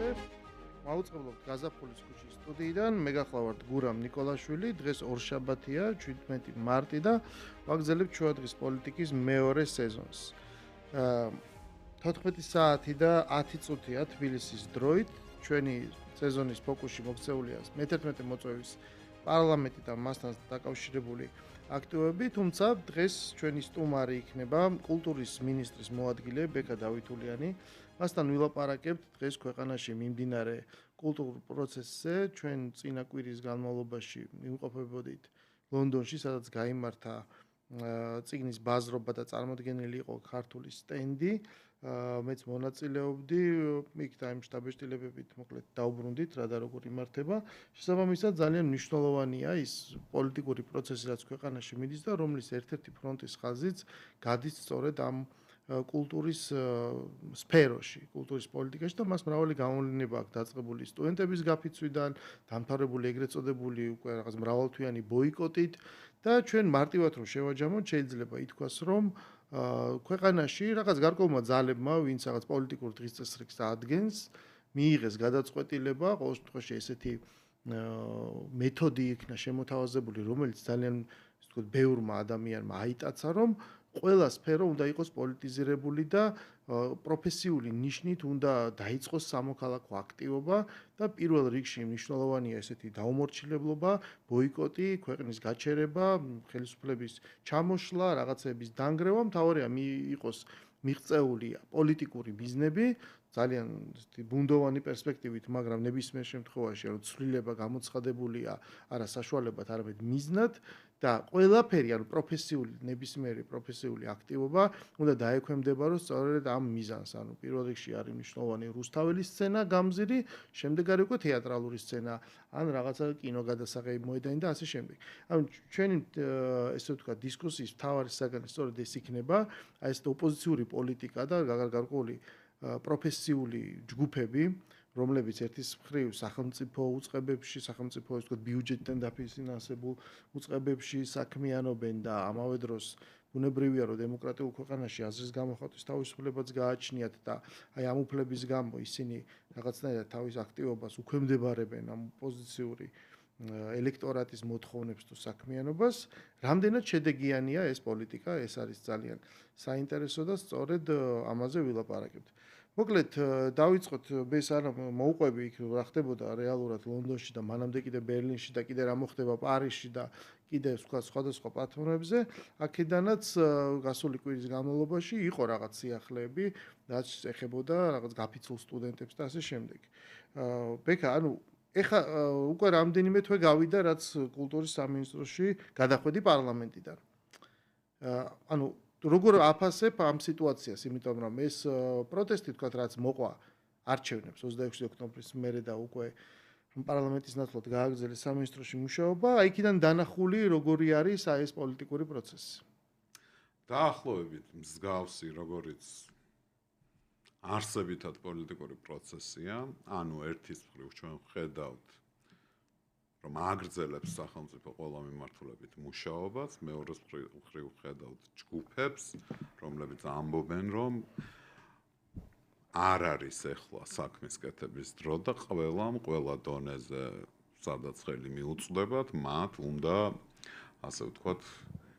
დღე მოვუწყებლობთ გაზაფხულის ქუჩის სტუდიიდან. მე გახლავართ გურამ ნიკოლაშვილი. დღეს ორშაბათია, 17 მარტი და ვაგრძელებთ ჩვეუადღის პოლიტიკის მეორე სეზონს. 14 საათი და 10 წუთია თბილისის დროით. ჩვენი სეზონის ფოკუსში მოქცეულია მე-11 მოწვევის პარლამენტი და მასთან დაკავშირებული აქტივობები, თუმცა დღეს ჩვენი სტუმარი იქნება კულტურის მინისტრის მოადგილე ბექა დავითულიანი. მასთან ვილაპარაკებთ დღეს ქვეყანაში მიმდინარე კულტურულ პროცესზე. ჩვენ წინა კვირის განმავლობაში ვიმყოფებოდით ლონდონში, სადაც გაიმართა წიგნის ბაზრობა და წარმოდგენილი იყო ქართული სტენდი. მეც მონაწილეობდი, იქ და იმ შტაბ-შტილებებით მოკლედ დაუბრუნდით რა და როგორ იმართება. შესაბამისად ძალიან მნიშვნელოვანია ის პოლიტიკური პროცესი, რაც ქვეყანაში მიდის და რომლის ერთ-ერთი ფრონტის ხაზიც გადის სწორედ ამ კულტურის სფეროში, კულტურის პოლიტიკაში და მას მრავალი გამოვლენა აქვს დაწყებული სტუდენტების გაფიცვიდან, დამთავრებული ეგრეთ წოდებული უკვე რაღაც მრავალთვიანი ბოიკოტით და ჩვენ მარტივად რომ შევაჯამოთ, შეიძლება ითქვას, რომ ქვეყანაში რაღაც გარკვეულმა ძალებმა, ვინც რაღაც პოლიტიკურ დღესწესრიგს ადგენს, მიიღეს გადაწყვეტილება, ყოველ შემთხვევაში ესეთი მეთოდი იქნა შემოთავაზებული, რომელიც ძალიან ისე ვთქვათ, ბევრმა ადამიანმა აიტაცა, რომ ყველა სფერო უნდა იყოს პოლიტიზირებული და პროფესიული ნიშნით უნდა დაიწყოს სამოქალაქო აქტივობა და პირველ რიგში მნიშვნელოვანია ესეთი დაუმორჩილებლობა, ბოიკოტი, ქვეყნის გაჩერება, ხელისუფლების ჩამოშლა, რაღაცების დანგრევა, მთავარია იყოს მიღწეული პოლიტიკური მიზნები, ძალიან ბუნდოვანი პერსპექტივით, მაგრამ ნებისმიერ შემთხვევაში რომ ცვლილება გამოცხადებულია არა საშუალებად, არამედ მიზნად და ყველაფერი, ანუ ნებისმიერი პროფესიული აქტივობა უნდა დაექვემდებაროს სწორედ ამ მიზანს. ანუ პირველ რიგში არის მნიშვნელოვანი რუსთაველის სცენა, გამზირი, შემდეგ არის უკვე თეატრალური სცენა, ან რაღაცა კინოგადასაღები მოედანი და ასე შემდეგ. ანუ ჩვენი ესე ვთქვათ, დისკუსიის მთავარი საგანი სწორედ ეს იქნება, აი ეს ოპოზიციური პოლიტიკა და გარკვეული პროფესიული ჯგუფები, რომლებიც ერთის მხრივ სახელმწიფო უწყებებში, სახელმწიფო ისე ვთქვათ, ბიუჯეტიდან დაფინანსებულ უწყებებში საქმიანობენ და ამავე დროს ბუნებრივია, რომ დემოკრატიულ ქვეყანაში აზრის გამოხატვის თავისუფლებაც გააჩნიათ და აი ამ უფლების გამო ისინი რაღაცნაირად თავის აქტივობას უქვემდებარებენ ამ ოპოზიციური ელექტორატის მოთხოვნებს თუ საქმიანობას. რამდენად შედეგიანია ეს პოლიტიკა, ეს არის ძალიან საინტერესო და სწორედ ამაზე ვილაპარაკებთ. მოკლედ დავიწყოთ ეს არა მოუყვები იქ რა ხდებოდა რეალურად ლონდონში და მანამდე კიდე ბერლინში და კიდე რა მოხდება პარიზში და კიდე სხვადასხვა პლატფორმებზე. აქედანაც გასული კვირის განმავლობაში იყო რაღაც სიახლეები, რაც ეხებოდა რაღაც გაფიცულ სტუდენტებს და ასე შემდეგ. ბექა, ანუ ეხა უკვე რამდენიმე თვე გავიდა, რაც კულტურის სამინისტროში გადახვედი პარლამენტიდან. ანუ როგორ აფასებ ამ სიტუაციას, იმიტომ რომ ეს პროტესტი თქვათ, რაც მოყვა არჩევნებს 26 ოქტომბრის მერე და უკვე პარლამენტის ნაცვლად გააგრძელეს სამინისტროში მუშაობა, აიქიდან დანახული როგორი არის აი ეს პოლიტიკური პროცესი. დაახლოებით მსგავსი, როგორიც არსებითად პოლიტიკური პროცესია, ანუ ერთის მხრივ ჩვენ ხედავთ, რომ აგრძელებს სახელმწიფო ყველა მიმართულებით მუშაობას, მეორეს მხრივ ხედავთ ჯგუფებს, რომლებიც ამბობენ, რომ არ არის ეხლა საქმის კეთების დრო და ყველა დონეზე სადაც ხელი მიუწვდებათ, მათ უნდა ასე ვთქვათ,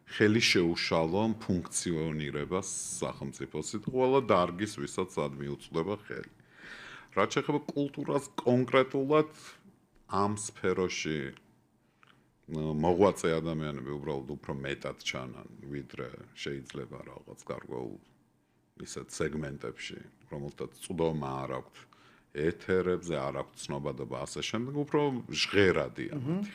ხელი შეუშალონ ფუნქციონირებას სახელმწიფოსით, ყველა დარგის ვისაც სად მიუწვდება ხელი. რაც შეეხება კულტურას კონკრეტულად ამ სფეროში მოღვაწე ადამიანები უბრალოდ უფრო მეტად ჩანან, ვიდრე შეიძლება რაღაც გარკვეულ ისეთ სეგმენტებში, რომელთაც წვდომა არ აქვთ ეთერებზე, არ აქვთ ცნობადობა ასე შემდეგ, უფრო ჟღერადია მათი.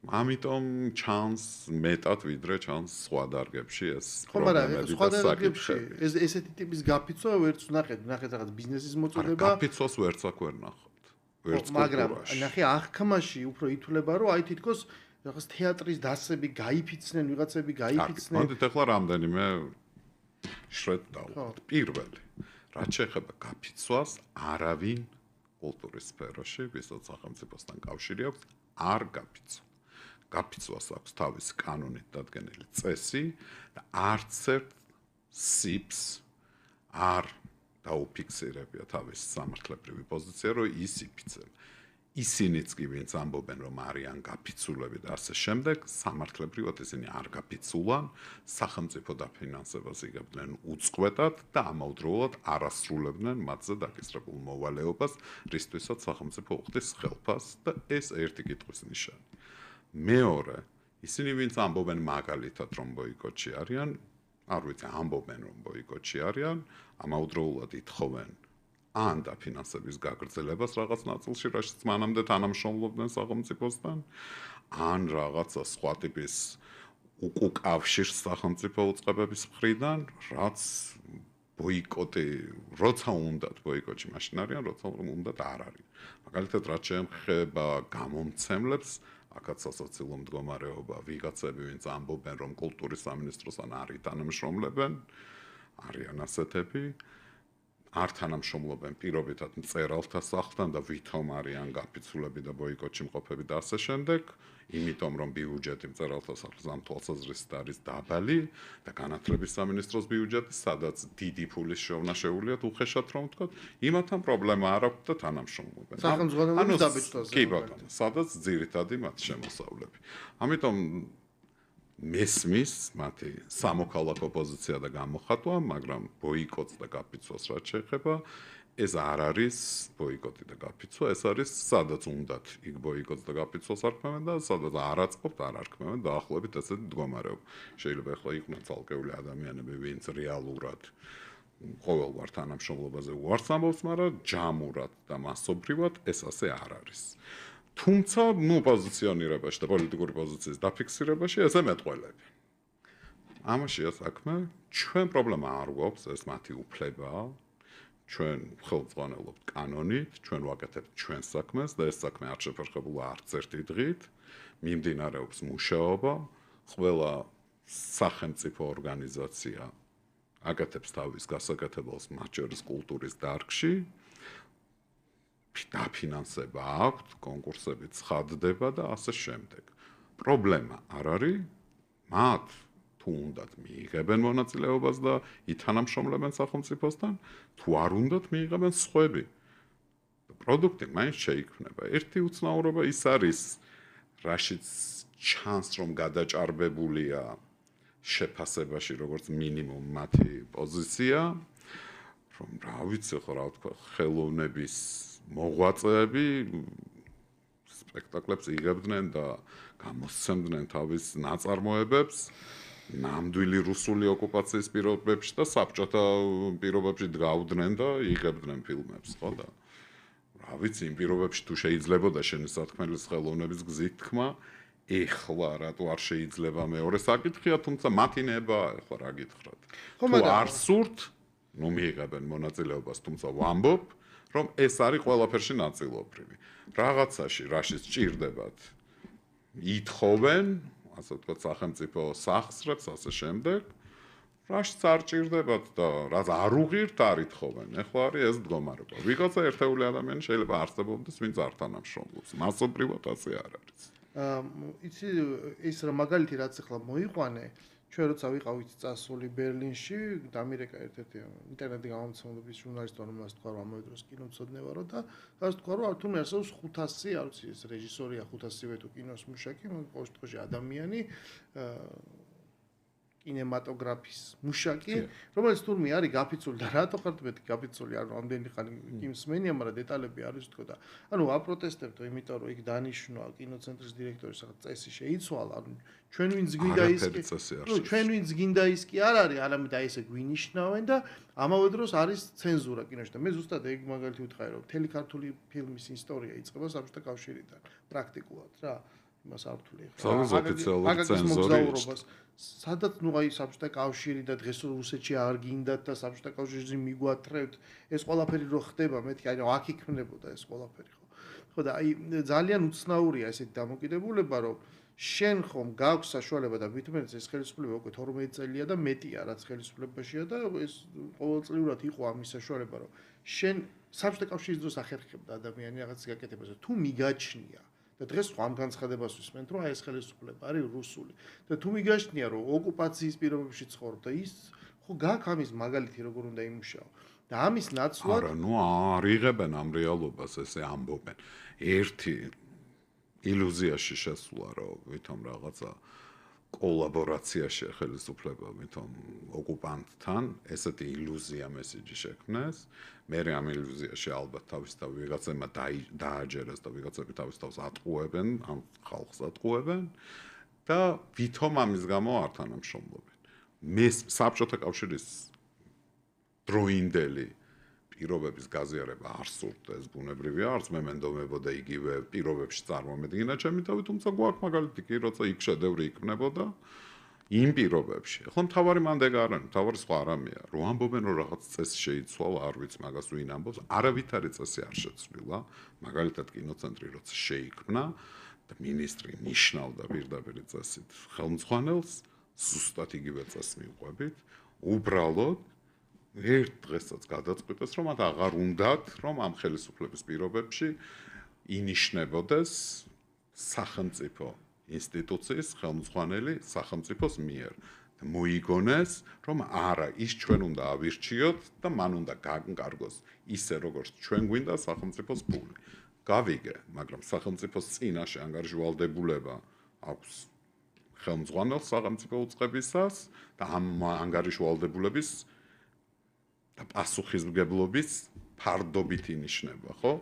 ამიტომ ჩანს მეტად ვიდრე ჩანს სხვა დარგებში ეს პრობლემები და საკითხები. ესეთი ტიპის გაფიცვა ვერც ნახეთ რაღაც ბიზნესის მოწოდება. გაფიცვას ვერც აქ ვერ ნახავთ. მაგრამ ნახე აღქმაში უფრო ითვლება, რომ აი თითქოს რაღაც თეატრის დასები გაიფიცნენ, ვიღაცები გაიფიცნენ. მოდით ახლა რამდენიმე შრეთ დავუყოთ. პირველი, რაც შეეხება გაფიცვას, არავინ კულტურის სფეროში, ვისაც სახელმწიფოსთან კავშირი აქვს, არ გაფიცვა. გაფიცვას აქვს თავისი კანონით დადგენილი წესი და არც ერთ სიფს არ დაუფიქსირებია თავის სამართლებრივი პოზიცია, რომ ის იფიცება. ისინიც კი ვინც ამბობენ, რომ არიან გაფიცულები და ასე შემდეგ, სამართლებრივად ისინი არ გაფიცულან, სახელმწიფო დაფინანსებას იღებდნენ უწყვეტად და ამავდროულად არ ასრულებდნენ მათზე დაკისრებულ მოვალეობას, რისთვისაც სახელმწიფო უხდის ხელფას და ეს ერთი კითხვის ნიშანი. მეორე, ისინი ვინც ამბობენ მაგალითად, რომ ბოიკოტში არიან, არ ვიცი, ამბობენ, რომ ბოიკოტში არიან, ამავდროულად ითხოვენ ან დაფინანსების გაგრძელებას რაღაც ნაწილში, რაშიც მანამდე თანამშრომლობდნენ სახელმწიფოსთან, ან რაღაცა სხვა ტიპის უკუკავშირს სახელმწიფო უწყებების მხრიდან, რაც ბოიკოტი, როცა უნდათ ბოიკოტში მაშინ არიან, როცა უნდათ არ არიან. მაგალითად, რაც შეეხება გამომცემლებს, აქაც სასაცილო მდგომარეობა, ვიღაცები, ვინც ამბობენ, რომ კულტურის სამინისტროსთან არის თანამშრომლებენ, არიან ასეთები. არ თანამშრომლობენ პირობითად მწერალთა სახლთან და ვითომ არიან გაფიცულები და ბოიკოტში მყოფები და ასე შემდეგ, იმიტომ რომ ბიუჯეტი მწერალთა სახლის ამ თვალსაზრისით არის დაბალი და განათლების სამინისტროს ბიუჯეტი, სადაც დიდი ფულის შოვნა შეუძლიათ უხეშად რომ ვთქვათ, იმათთან პრობლემა არ აქვს და თანამშრომლობენ. სახელმწიფოების დაბეჭდვაზე. კი ბატონო, სადაც ძირითადი მათი შემოსავლები. ამიტომ მესმის მათი სამოქალაქო პოზიცია და გამოხატვა, მაგრამ ბოიკოტს და გაფიცვას რაც შეეხება, ეს არ არის ბოიკოტი და გაფიცვა, ეს არის სადაც უნდათ იქ ბოიკოტს და გაფიცვას არქმევენ და სადაც არ აწყობთ, არ არქმევენ დაახლოებით ესეთი მდგომარეობა. შეიძლება ახლა იყვნენ ცალკეული ადამიანები, ვინც რეალურად ყოველგვარ თანამშრომლობაზე უარს ამბობს, მაგრამ ჯამურად და მასობრივად ეს ასე არ არის. თუმცა, პოზიციონირებაში და პოლიტიკური პოზიციის დაფიქსირებაში ესე მეტყველები. ამაშია საქმე, ჩვენ პრობლემა არ გვაქვს, ეს მათი უფლებაა. ჩვენ ხელმძღვანელობთ კანონით, ჩვენ ვაკეთებთ ჩვენს საქმეს და ეს საქმე არ შეფერხებულა არც ერთი დღით. მიმდინარეობს მუშაობა, ყველა სახელმწიფო ორგანიზაცია აკეთებს თავის გასაკეთებელს, მათ შორის კულტურის დარგში. დაფინანსება აქვთ, კონკურსები ცხადდება და ასე შემდეგ. პრობლემა არ არის, მათ თუ უნდათ მიიღებენ მონაწილეობას და ითანამშრომლებენ სახელმწიფოსთან, თუ არ უნდათ მიიღებენ სხვები. პროდუქტი მაინც შეიქმნება. ერთი უცნაურობა ის არის, რაშიც ჩანს, რომ გადაჭარბებულია შეფასებაში, როგორც მინიმუმ მათი პოზიცია, რომ რა ვიცი ხო რა ვთქვა, ხელოვნების მოღვაწეები სპექტაკლებს იღებდნენ და გამოსცემდნენ თავის ნაწარმოებებს ნამდვილი რუსული ოკუპაციის პირობებში და საბჭოთა პირობებში დგავდნენ და იღებდნენ ფილმებს, ხო და რა ვიცი, იმ პირობებში თუ შეიძლებოდა შენი სათქმელის ხელოვნების გზით თქმა, ეხლა რატო არ შეიძლება მეორე საკითხია, თუმცა მათი ნება, ეხლა რა გითხრათ. თუ არ სურთ, ნუ მიიღებენ მონაწილეობას, თუმცა ვამბობ, რომ ეს არის ყველაფერში ნაწილობრივი. რაღაცაში, რაშიც ჭირდებათ, ითხოვენ, ასე ვთქვათ, სახელმწიფო სახსრებს, ასე შემდეგ, რაშიც არ ჭირდებათ და რაც არ უღირთ, არ ითხოვენ. ეხლა არის ეს მდგომარეობა. ვიღაცა ერთეული ადამიანი შეიძლება არსებობდეს, ვინც არ თანამშრომლობს. მასობრივად ასე არ არის. იცი ის რა მაგალითი რაც ახლა მოიყვანე, ჩვენ როცა ვიყავით წასული ბერლინში, დამირეკა ერთ-ერთი ინტერნეტი გამომცემლობის ჟურნალისტი, რომელსაც თქვა რომ ამავე დროს კინომცოდნე ვარო და ასე თქვა რომ თუნდაც არსებობს 500, არ ვიცი ეს რეჟისორია 500-ვე თუ კინოს მუშაკი, ყოველ შემთხვევაში ადამიანი კინემატოგრაფის მუშაკი, რომელიც თურმე არის გაფიცული და რატო ხართ მეტი გაფიცული, ანუ ამდენი ხანი კინოსმენია, მაგრამ დეტალები არის თქო და ანუ აპროტესტებდო, იმიტომ რომ იქ დანიშნვა კინოცენტრის დირექტორის რაღაც წესი შეიცვალა, ანუ ჩვენ ვინც გვინდა ის კი, ჩვენ ვინც გინდა ის კი არ არის, არამედ აი ესე გვინიშნავენ და ამავე დროს არის ცენზურა კინოში და მე ზუსტად ეგ მაგალითი ვთხარი რომ მთელი ქართული ფილმის ისტორია იწყება საბჭოთა კავშირიდან პრაქტიკულად რა იმას არ ვთვლი ახლა. სადაც ნუ აი საბჭოთა კავშირი და დღეს რუსეთში არ გინდათ და საბჭოთა კავშირში მიგვათრევთ ეს ყველაფერი რო ხდება მეთქი აი აქ იქნებოდა ეს ყველაფერი ხო და აი ძალიან უცნაურია ესეთი დამოკიდებულება რომ შენ ხომ გაქვს საშუალება და ვიტმენს ეს ხელისუფლება უკვე 12 წელია და მეტია რაც ხელისუფლებაშია და ეს ყოველწლიურად იყო ამის საშუალება რომ შენ საბჭოთა კავშირის დროს ახერხებდა ადამიანი რაღაც გაკეთებას თუ მიგაჩნია და დღეს სხვა ამ განცხადებას ვისმენთ რომ აი ეს ხელისუფლება არის რუსული და თუ მიგაჩნია რომ ოკუპაციის პირობებში ცხოვრობ და ის ხო გაქვს ამის მაგალითი როგორ უნდა იმუშაო და ამის ნაცვლად არა, ნუ არ იღებენ ამ რეალობას, ესე ამბობენ. ერთი ილუზიაში შესულა, რომ ვითომ რაღაცა კოლაბორაციაში ხელისუფლება ვითომ ოკუპანტთან, ესეთი ილუზია მესიჯი შექმნეს. მე ამ ილუზიაში ალბათ თავისთავად ვიღაცებმა დააჯერეს და ვიღაცები თავისთავად ატყუებენ, ამ ხალხს ატყუებენ და ვითომ ამის გამო არ თანამშრომლობენ. მე საბჭოთა კავშირის დროინდელი პირობების გაზიარება არ სურდა, ეს ბუნებრივია, არც მე მენდომებოდა იგივე პირობებში წარმომედგინა ჩემი თავი, თუმცა გვაქვს მაგალითი კი, როცა იქ შედევრი იქნებოდა იმ პირობებში. ახლა მთავარი მანდეგა არ არის, მთავარი სხვა რამეა. რო ამბობენ, რომ რაღაც წესი შეიცვალა, არ ვიცი მაგას ვინ ამბობს, არავითარი წესი არ შეცვლილა. მაგალითად კინოცენტრი როცა შეიქმნა და მინისტრი ნიშნავდა პირდაპირ წესით ხელმძღვანელს, ზუსტად იგივე წესს მივყვებით, უბრალოდ ერთ დღესაც გადაწყვიტეს, რომ მათ აღარ უნდათ, რომ ამ ხელისუფლების პირობებში ინიშნებოდეს სახელმწიფო ინსტიტუციის ხელმძღვანელი სახელმწიფოს მიერ. და მოიგონეს, რომ არა, ის ჩვენ უნდა ავირჩიოთ და მან უნდა გაკარგოს ისე, როგორც ჩვენ გვინდა სახელმწიფოს ფული. გავიგე, მაგრამ სახელმწიფოს წინაშე ანგარიშვალდებულება აქვს ხელმძღვანელს სახელმწიფო უწყებისას და ამ ანგარიშვალდებულების და პასუხისმგებლობის ფარდობით ინიშნება, ხო?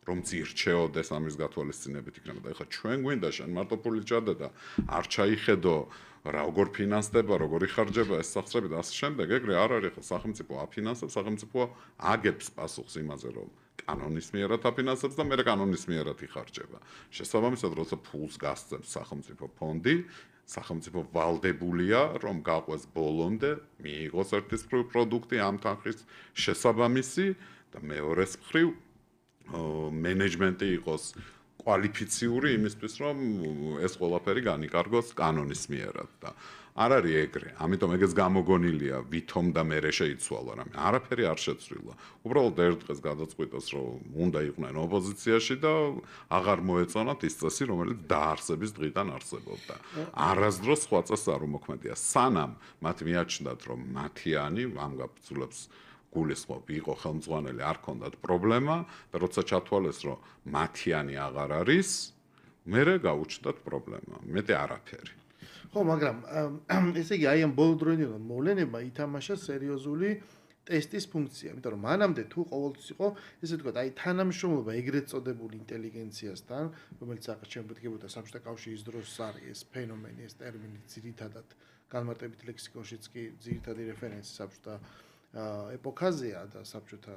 რომ ძირჩეოდეს ამის გათვალისწინებით იქნება და ეხლა ჩვენ გვინდა შენ მარტო ფული ჩადე და არ ჩაიხედო როგორ ფინანსდება, როგორ იხარჯება ეს სახსრები და ასე შემდეგ, ეგრე არ არის ხო სახელმწიფო აფინანსებს, სახელმწიფო აგებს პასუხს იმაზე, რომ კანონის მიერად აფინანსებს და მერე კანონის მიერად იხარჯება. შესაბამისად, როცა ფულს გასცემს სახელმწიფო ფონდი, სახელმწიფო ვალდებულია, რომ გაყვეს ბოლომდე, მიიღოს ერთის მხრივ პროდუქტი ამ თანხის შესაბამისი და მეორეს მხრივ მენეჯმენტი იყოს კვალიფიციური იმისთვის, რომ ეს ყველაფერი განიკარგოს კანონის მიერად და არ არის ეგრე. ამიტომ ეგეც გამოგონილია, ვითომ და მერე შეიცვალა რამე. არაფერი არ შეცვლილა. უბრალოდ ერთ დღეს გადაწყვიტეს, რომ უნდა იყვნენ ოპოზიციაში და აღარ მოეწონათ ის წესი, რომელიც დაარსების დღიდან არსებობდა. არასდროს სხვა წესს არ უმოქმედია. სანამ მათ მიაჩნდათ, რომ მათიანი ამ გაფიცულებს გულისხმობ, იყო ხელმძღვანელი, არ ქონდათ პრობლემა და როცა ჩათვალეს, რომ მათიანი აღარ არის, მერე გაუჩნდათ პრობლემა. მეტი არაფერი. ხო, მაგრამ ესე იგი აი ამ ბოლოდროინდელ მოვლენებმა ითამაშა სერიოზული ტესტის ფუნქცია, იმიტომ რომ მანამდე თუ ყოველთვის იყო, ესე ვთქვათ, აი თანამშრომლობა ეგრეთ წოდებული ინტელიგენციასთან, რომელიც აღჭურვილდებოდა საბჭოთა კავშირის დროს არის ეს ფენომენი, ეს ტერმინი ძირითადად განმარტებით ლექსიკონშიც კი ძირითადი რეფერენცი საბჭოთა ეპოქაზეა და საბჭოთა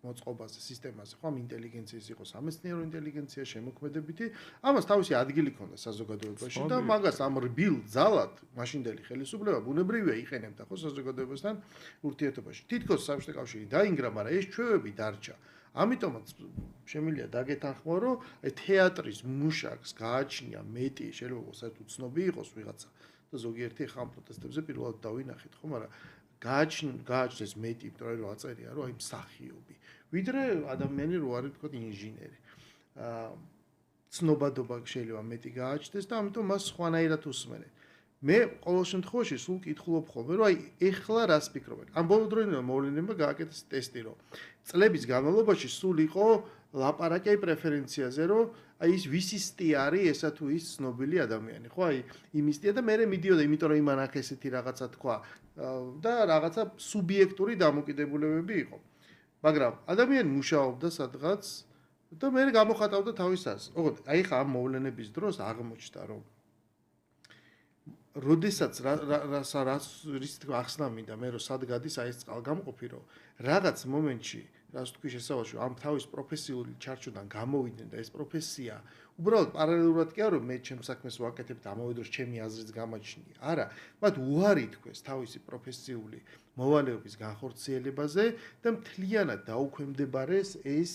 მოწყობაზე, სისტემაზე, ხო, ინტელიგენციის იყო სამეცნიერო ინტელიგენცია, შემოქმედებითი, ამას თავისი ადგილი ჰქონდა საზოგადოებაში და მაგას ამ რბილ ძალად მაშინდელი ხელისუფლება ბუნებრივია იყენებდა, ხო, საზოგადოებასთან ურთიერთობაში. თითქოს საბჭოთა კავშირი დაინგრა, მაგრამ ეს ჩვევები დარჩა. ამიტომაც შემიძლია დაგეთანხმო, რომ აი თეატრის მუშაკს გააჩნია მეტი, შეიძლება საერთოდ ცნობი იყოს ვიღაცა და ზოგიერთი ხამ პროტესტებზე პირველად დავინახეთ, ხო, მაგრამ გააჩნდეს მეტი, იმიტომ რომ აწერია, რომ აი მსახიობი, ვიდრე ადამიანი რო არის თქო ინჟინერი. ცნობადობა შეიძლება მეტი გააჩნდეს და ამიტომ მას სხვანაირად უსმენენ. მე ყოველ შემთხვევაში სულ კითხულობ ხოლმე, რომ აი ეხლა რას ფიქრობენ? ამ ბოლოდროინდელ მოვლენებმა გააკეთეს ტესტი, რომ წლების განმავლობაში სულ იყო ლაპარაკი აი პრეფერენციაზე, რომ აი ის ვისისტი არის ესა თუ ის ცნობილი ადამიანი, ხო? აი იმისტია და მე მიდიოდა, იმიტომ რომ იმან აქ ესეთი რაღაცა თქვა და რაღაცა სუბიექტური დამოკიდებულებები იყო. მაგრამ ადამიანი მუშაობდა სადღაც და მე გამოხატავდა თავის აზრს. ოღონდ აი ხა ამ მოვლენების დროს აღმოჩნდა, რომ როდესაც რის თქმა ახსნა მინდა მე რომ სად გადის აი ეს წყალგამყოფი, რომ რაღაც მომენტში რას თქვი შესავალში ამ თავის პროფესიული ჩარჩოდან გამოვიდნენ და ეს პროფესია უბრალოდ პარალელურად კი არა რომ მე ჩემს საქმეს ვაკეთებ და ამავე დროს ჩემი აზრიც გამაჩნია. არა, მათ უარი თქვეს თავისი პროფესიული მოვალეობის განხორციელებაზე და მთლიანად დაუქვემდებარეს ეს,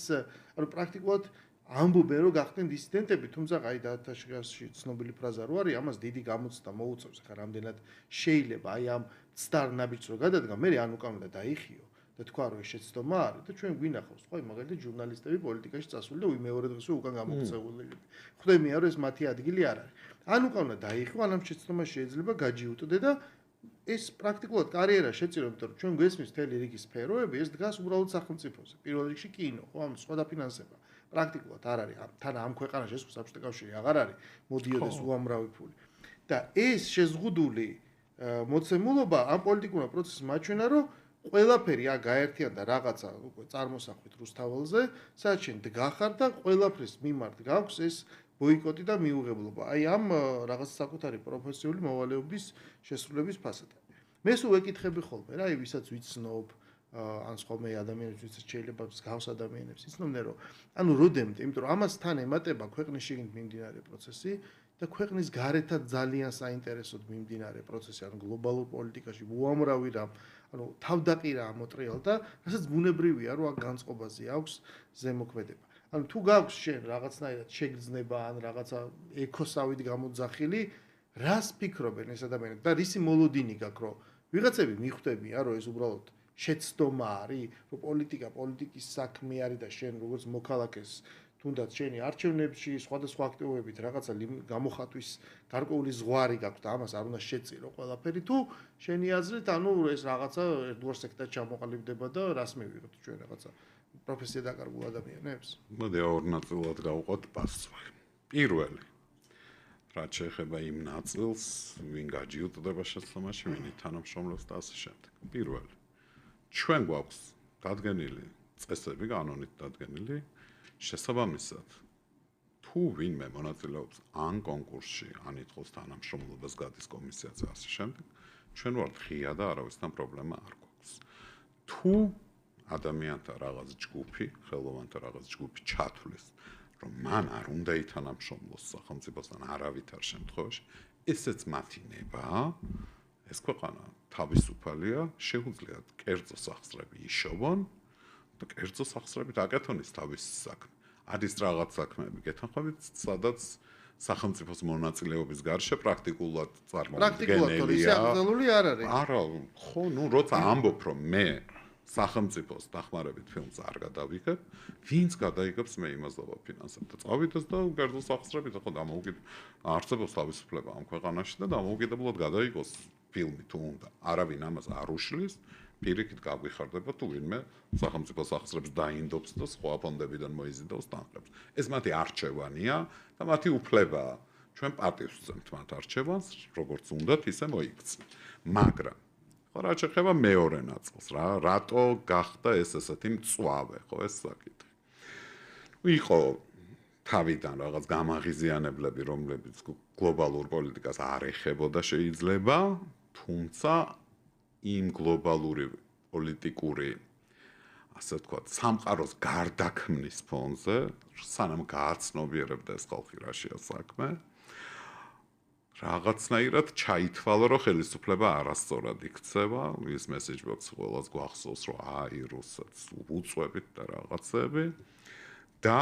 ანუ პრაქტიკულად ამბობენ რომ გახდნენ დისიდენტები, თუმცა აი დაათაშგასში ცნობილი ფრაზა რო არის, ამას დიდი გამოცდა მოუწევს, ხა რამდენად შეიძლება აი ამ ცდარ ნაბიჯს რო გადადგა, მე ან უკან უნდა დაიხიო და თქვა რომ ეს შეცდომა არის და ჩვენ გვინახავს, ხო, მაგალითად ჟურნალისტები პოლიტიკაში წასული და მეორე დღესვე უკან გამოგწეულები. ხვდებია რომ ეს მათი ადგილი არ არის. ან უკან უნდა დაიხიო, ან ამ შეცდომას შეიძლება გაჯიუტდე და ეს პრაქტიკულად კარიერა შეწირო, იმიტომ რომ ჩვენ გვესმის მთელი რიგი სფეროები, ეს დგას უბრალოდ სახელმწიფოზე. პირველ რიგში კინო, ხო, ამ სხვა დაფინანსება. პრაქტიკულად არ არის. თან ამ ქვეყანაში ეს საბჭოთა კავშირი აღარ არის, მოდიოდეს უამრავი ფული. და ეს შეზღუდული მოცემულობა ამ პოლიტიკურმა პროცესს მაჩვენა, რომ ყველაფერი გაერთიანდა რაღაცა უკვე წარმოსახვით რუსთაველზე, სადაც შენ დგახარ და ყველაფრის მიმართ გაქვს ეს ბოიკოტი და მიუღებლობა. აი ამ რაღაც საკუთარი პროფესიული მოვალეობის შესრულების ფასადები. მე სულ ვეკითხები ხოლმე რა, აი ვისაც ვიცნობ, ან ხოლმე ადამიანებს ვისაც შეიძლება გავს ადამიანებს იცნობდნენ რომ ანუ როდემდე, იმიტომ რომ ამას თან ემატება ქვეყნის შიგნით მიმდინარე პროცესი და ქვეყნის გარეთაც ძალიან საინტერესოდ მიმდინარე პროცესი, ანუ გლობალურ პოლიტიკაში უამრავი რამ, ანუ თავდაყირა ამოტრიალ და რასაც ბუნებრივია რომ აქ განწყობაზე აქვს ზემოქმედება. ანუ თუ გაქვს შენ რაღაცნაირად შეგრძნება ან რაღაცა ეკოსავით გამოძახილი, რას ფიქრობენ ეს ადამიანები და რისი მოლოდინი გაქვს, რომ ვიღაცები მიხვდებიან, რომ ეს უბრალოდ შეცდომა არის, რომ პოლიტიკის საქმე არის და შენ როგორც მოქალაქეს თუნდაც შენი არჩევნებში სხვადასხვა აქტივობებით რაღაცა გამოხატვის გარკვეული ზღვარი გაქვს და ამას არ უნდა შეწირო ყველაფერი, თუ შენი აზრით, ანუ ეს რაღაცა ერთგვარ სექტად ჩამოყალიბდება და რას მივიღებთ ჩვენ რაღაცა პროფესია დაკარგულ ადამიანებს? მოდი ორ ნაწილად გავუყოთ პასუხი. პირველი, რაც შეეხება იმ ნაწილს, ვინ გაჯიუტდება შეცდომაში, ვინი თანამშრომლობს და ასე შემდეგ. პირველი, ჩვენ გვაქვს დადგენილი წესები, კანონით დადგენილი, შესაბამისად, თუ ვინმე მონაწილეობს ან კონკურსში, ან ითხოვს თანამშრომლობას გადის კომისიაზე ასე შემდეგ, ჩვენ ვართ ღია და არავისთან პრობლემა არ გვაქვს. თუ ადამიანთა რაღაც ჯგუფი, ხელოვანთა რაღაც ჯგუფი ჩათვლის, რომ მან არ უნდა ითანამშრომლოს სახელმწიფოსთან არავითარ შემთხვევაში, ესეც მათი ნება, ეს ქვეყანა თავისუფალია, შეუძლიათ კერძო სახსრები იშოვონ და კერძო სახსრებით აკეთონ ის თავისი საქმე. არის რაღაც საქმეები გეთანხმებით, სადაც სახელმწიფოს მონაწილეობის გარშე პრაქტიკულად წარმოუდგენელია. აკრძალული არ არის. არა, ხო, ნუ როცა ამბობ რომ მე სახელმწიფოს დახმარებით ფილმს არ გადავიღებ, ვინც გადაიღებს მე იმას დავაფინანსებ და წავიდეს და კერძო სახსრებით ხო დამოუკიდებლად არსებობს თავისუფლება ამ ქვეყანაში და დამოუკიდებლად გადაიღოს ფილმი თუ უნდა. არავინ ამას არ უშლის. პირიქით გაგვიხარდება თუ ვინმე სახელმწიფო სახსრებს დაინდობს და სხვა ფონდებიდან მოიზიდავს თანხებს. ეს მათი არჩევანია და მათი უფლებაა. ჩვენ პარტიებს ვწევთ მათ არჩევანს, როგორც უნდათ, ისე მოიქცნენ. მაგრამ ხო რა შეეხება მეორე ნაწილს, რატო გახდა ეს ესეთი მწვავე, ხო ეს საკითხი. იყო თავიდან რაღაც გამაღიზიანებლები, რომლებიც გლობალურ პოლიტიკას არ ეხებოდა შეიძლება, თუმცა იმ გლობალური პოლიტიკური ასე ვთქვათ, სამყაროს გარდაქმნის ფონზე, სანამ გააცნობიერებდა ეს ხალხი რაშია საქმე, რაღაცნაირად ჩაითვალა, რომ ხელისუფლება არასწორად იქცევა, ის მესეჯი ბოქს ყველას გვახსოვს, რომ აი რუსეთს უწვევით და რაღაცები და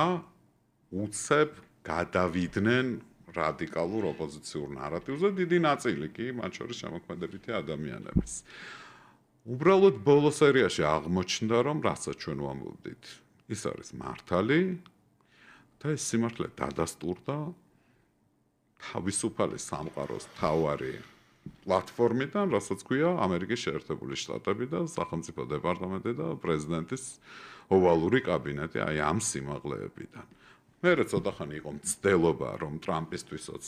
უცებ გადავიდნენ რადიკალურ ოპოზიციურ ნარატივზე დიდი ნაწილი კი მათ შორის შემოქმედებითი ადამიანების. უბრალოდ ბოლო სერიაში აღმოჩნდა, რომ რასაც ჩვენ ვამბობდით, ის არის მართალი და ეს სიმართლე დადასტურდა თავისუფალი სამყაროს მთავარი პლატფორმიდან, რასაც ქვია ამერიკის შეერთებული შტატები და სახელმწიფო დეპარტამენტი და პრეზიდენტის ოვალური კაბინეტი, აი ამ სიმაღლეებიდან. მერე ცოტა ხანი იყო მცდელობა, რომ ტრამპისთვისაც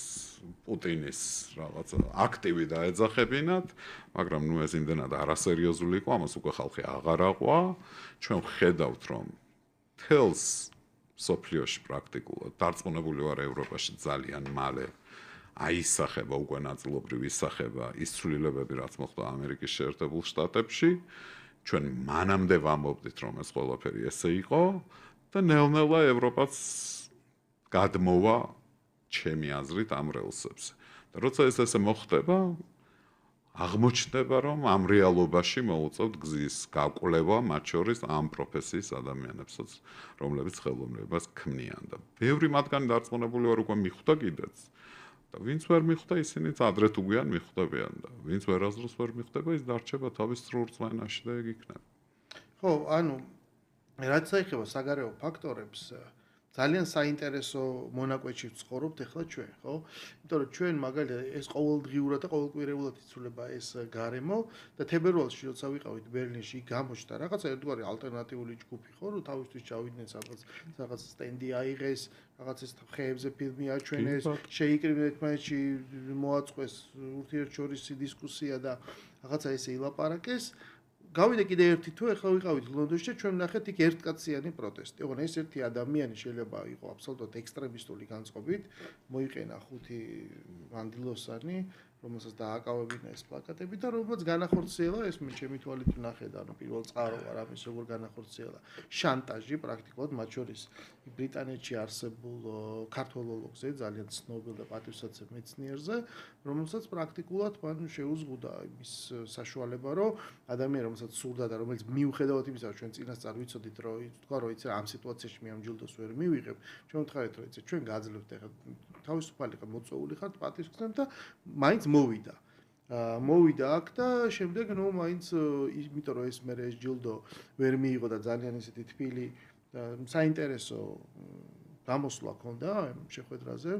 პუტინის რაღაც აქტივი დაეძახებინათ, მაგრამ ნუ ეს იმდენად არასერიოზული იყო, ამას უკვე ხალხი აღარ აყვა. ჩვენ ვხედავთ, რომ თელს სოფლიოში პრაქტიკულად დარწმუნებული ვარ ევროპაში ძალიან მალე აისახება უკვე ნაწილობრივ ისახება ის ცვლილებები, რაც მოხდა ამერიკის შეერთებულ შტატებში. ჩვენ მანამდე ვამბობდით, რომ ეს ყველაფერი ესე იყო და ნელ-ნელა ევროპაც გადმოვა ჩემი აზრით ამ რელსებზე. და როცა ეს ესე მოხდება, აღმოჩნდება, რომ ამ რეალობაში მოუწევთ გზის გაკვლევა მათ შორის ამ პროფესიის ადამიანებსაც, რომლებიც ხელოვნებას ქმნიან და ბევრი მათგანი დარწმუნებული ვარ უკვე მიხვდა კიდეც. და ვინც ვერ მიხვდა, ისინიც ადრე თუ გვიან მიხვდებიან და ვინც ვერასდროს ვერ მიხვდება, ის დარჩება თავის სრულ რწმენაში და ეგ იქნება. ხო, ანუ რაც შეეხება საგარეო ფაქტორებს, ძალიან საინტერესო მონაკვეთში ვცხოვრობთ ახლა ჩვენ, ხო? იმიტომ რომ ჩვენ მაგალითად ეს ყოველდღიურად და ყოველკვირეულად იცვლება ეს გარემო და თებერვალში როცა ვიყავით ბერლინში, გამოჩნდა რაღაცა ერთგვარი ალტერნატიული ჯგუფი, ხო, რომ თავისთვის ჩავიდნენ რაღაც სტენდი აიღეს, რაღაც ეს ხეებზე ფილმი აჩვენეს, შეიკრიბნენ ერთმანეთში, მოაწყვეს ურთიერთშორისი დისკუსია და რაღაცა ესე ილაპარაკეს. გავიდა კიდე ერთი თუ ახლა ვიყავით ლონდონში და ჩვენ ვნახეთ იქ ერთკაციანი პროტესტი. ოღონდ ეს ერთი ადამიანი შეიძლება იყო აბსოლუტურად ექსტრემისტული განწყობით, მოიყენა 5 ვანდილოსანი, რომელსაც დააკავებინა ეს პლაკატები და რომელსაც განახორციელა ეს მე ჩემი თვალით ვნახე და ანუ პირველ წყარო არ ამის როგორ განახორციელა შანტაჟი პრაქტიკულად მათ შორის ბრიტანეთში არსებულ ქართველოლოგზე ძალიან ცნობილ და პატივსაცემ მეცნიერზე, რომელსაც პრაქტიკულად მან შეუზღუდა იმის საშუალება, რომ ადამიანი რომელსაც სურდა და რომელიც მიუხედავად იმისა, რომ ჩვენ წინასწარ ვიცოდით, რომ თქვა რომ იცი ამ სიტუაციაში მე ამ ჯილდოს ვერ მივიღებ, ჩვენ ვთქვით რომ იცი ჩვენ გაძლევთ ახლა თავისუფალი ხარ მოწვეული ხართ პატივსაცემ და მაინც მოვიდა აქ და შემდეგ ნუ მაინც იმიტომ რომ ეს მე ეს ჯილდო ვერ მიიღო და ძალიან ისეთი თბილი და საინტერესო გამოსვლა ჰქონდა შეხვედრაზე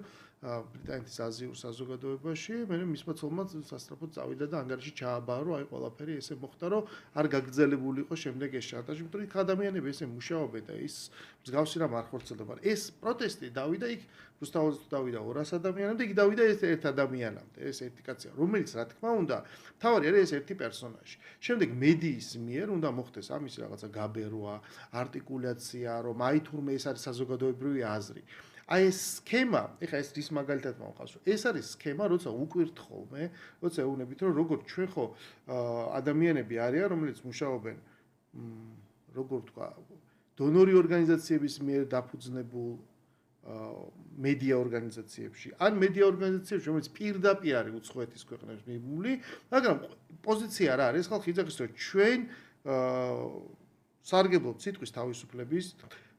ბრიტანეთის აზიურ საზოგადოებაში მე მისმა ცოლმა სასწრაფოდ წავიდა და ანგარიში ჩააბარო აი ყველაფერი ესე მოხდა რომ არ გაგრძელებული იყო შემდეგ ეს შანტაჟი იმიტომ რომ იქ ადამიანები ესე მუშაობენ და ის მსგავსი რამ არ ხორცელდება ეს პროტესტი დავიდა იქ რუსთაველზე დავიდა 200 ადამიანამდე იქ დავიდა ეს ერთ ადამიანამდე ეს ერთი კაცია რომელიც რა თქმა უნდა თავარი არის ეს ერთი პერსონაჟი შემდეგ მედიის მიერ უნდა მოხდეს ამის რაღაცა გაბერვა არტიკულაცია რომ აი თურმე ეს არის საზოგადოებრივი აზრი აი ეს სქემა, ეხლა ეს რის მაგალითად მოვყავს, ეს არის სქემა, როცა უკვირთ ხოლმე, როცა ეუბნებით, რომ როგორ ჩვენ ხო ადამიანები არიან, რომელიც მუშაობენ, როგორ ვთქვა, დონორი ორგანიზაციების მიერ დაფუძნებულ მედია ორგანიზაციებში, ან მედია ორგანიზაციებში, რომელიც პირდაპირ არის უცხოეთის ქვეყნებში მიბმული, მაგრამ პოზიცია რა არის, ხალხი იძახის, რომ ჩვენ სარგებლობთ სიტყვის თავისუფლების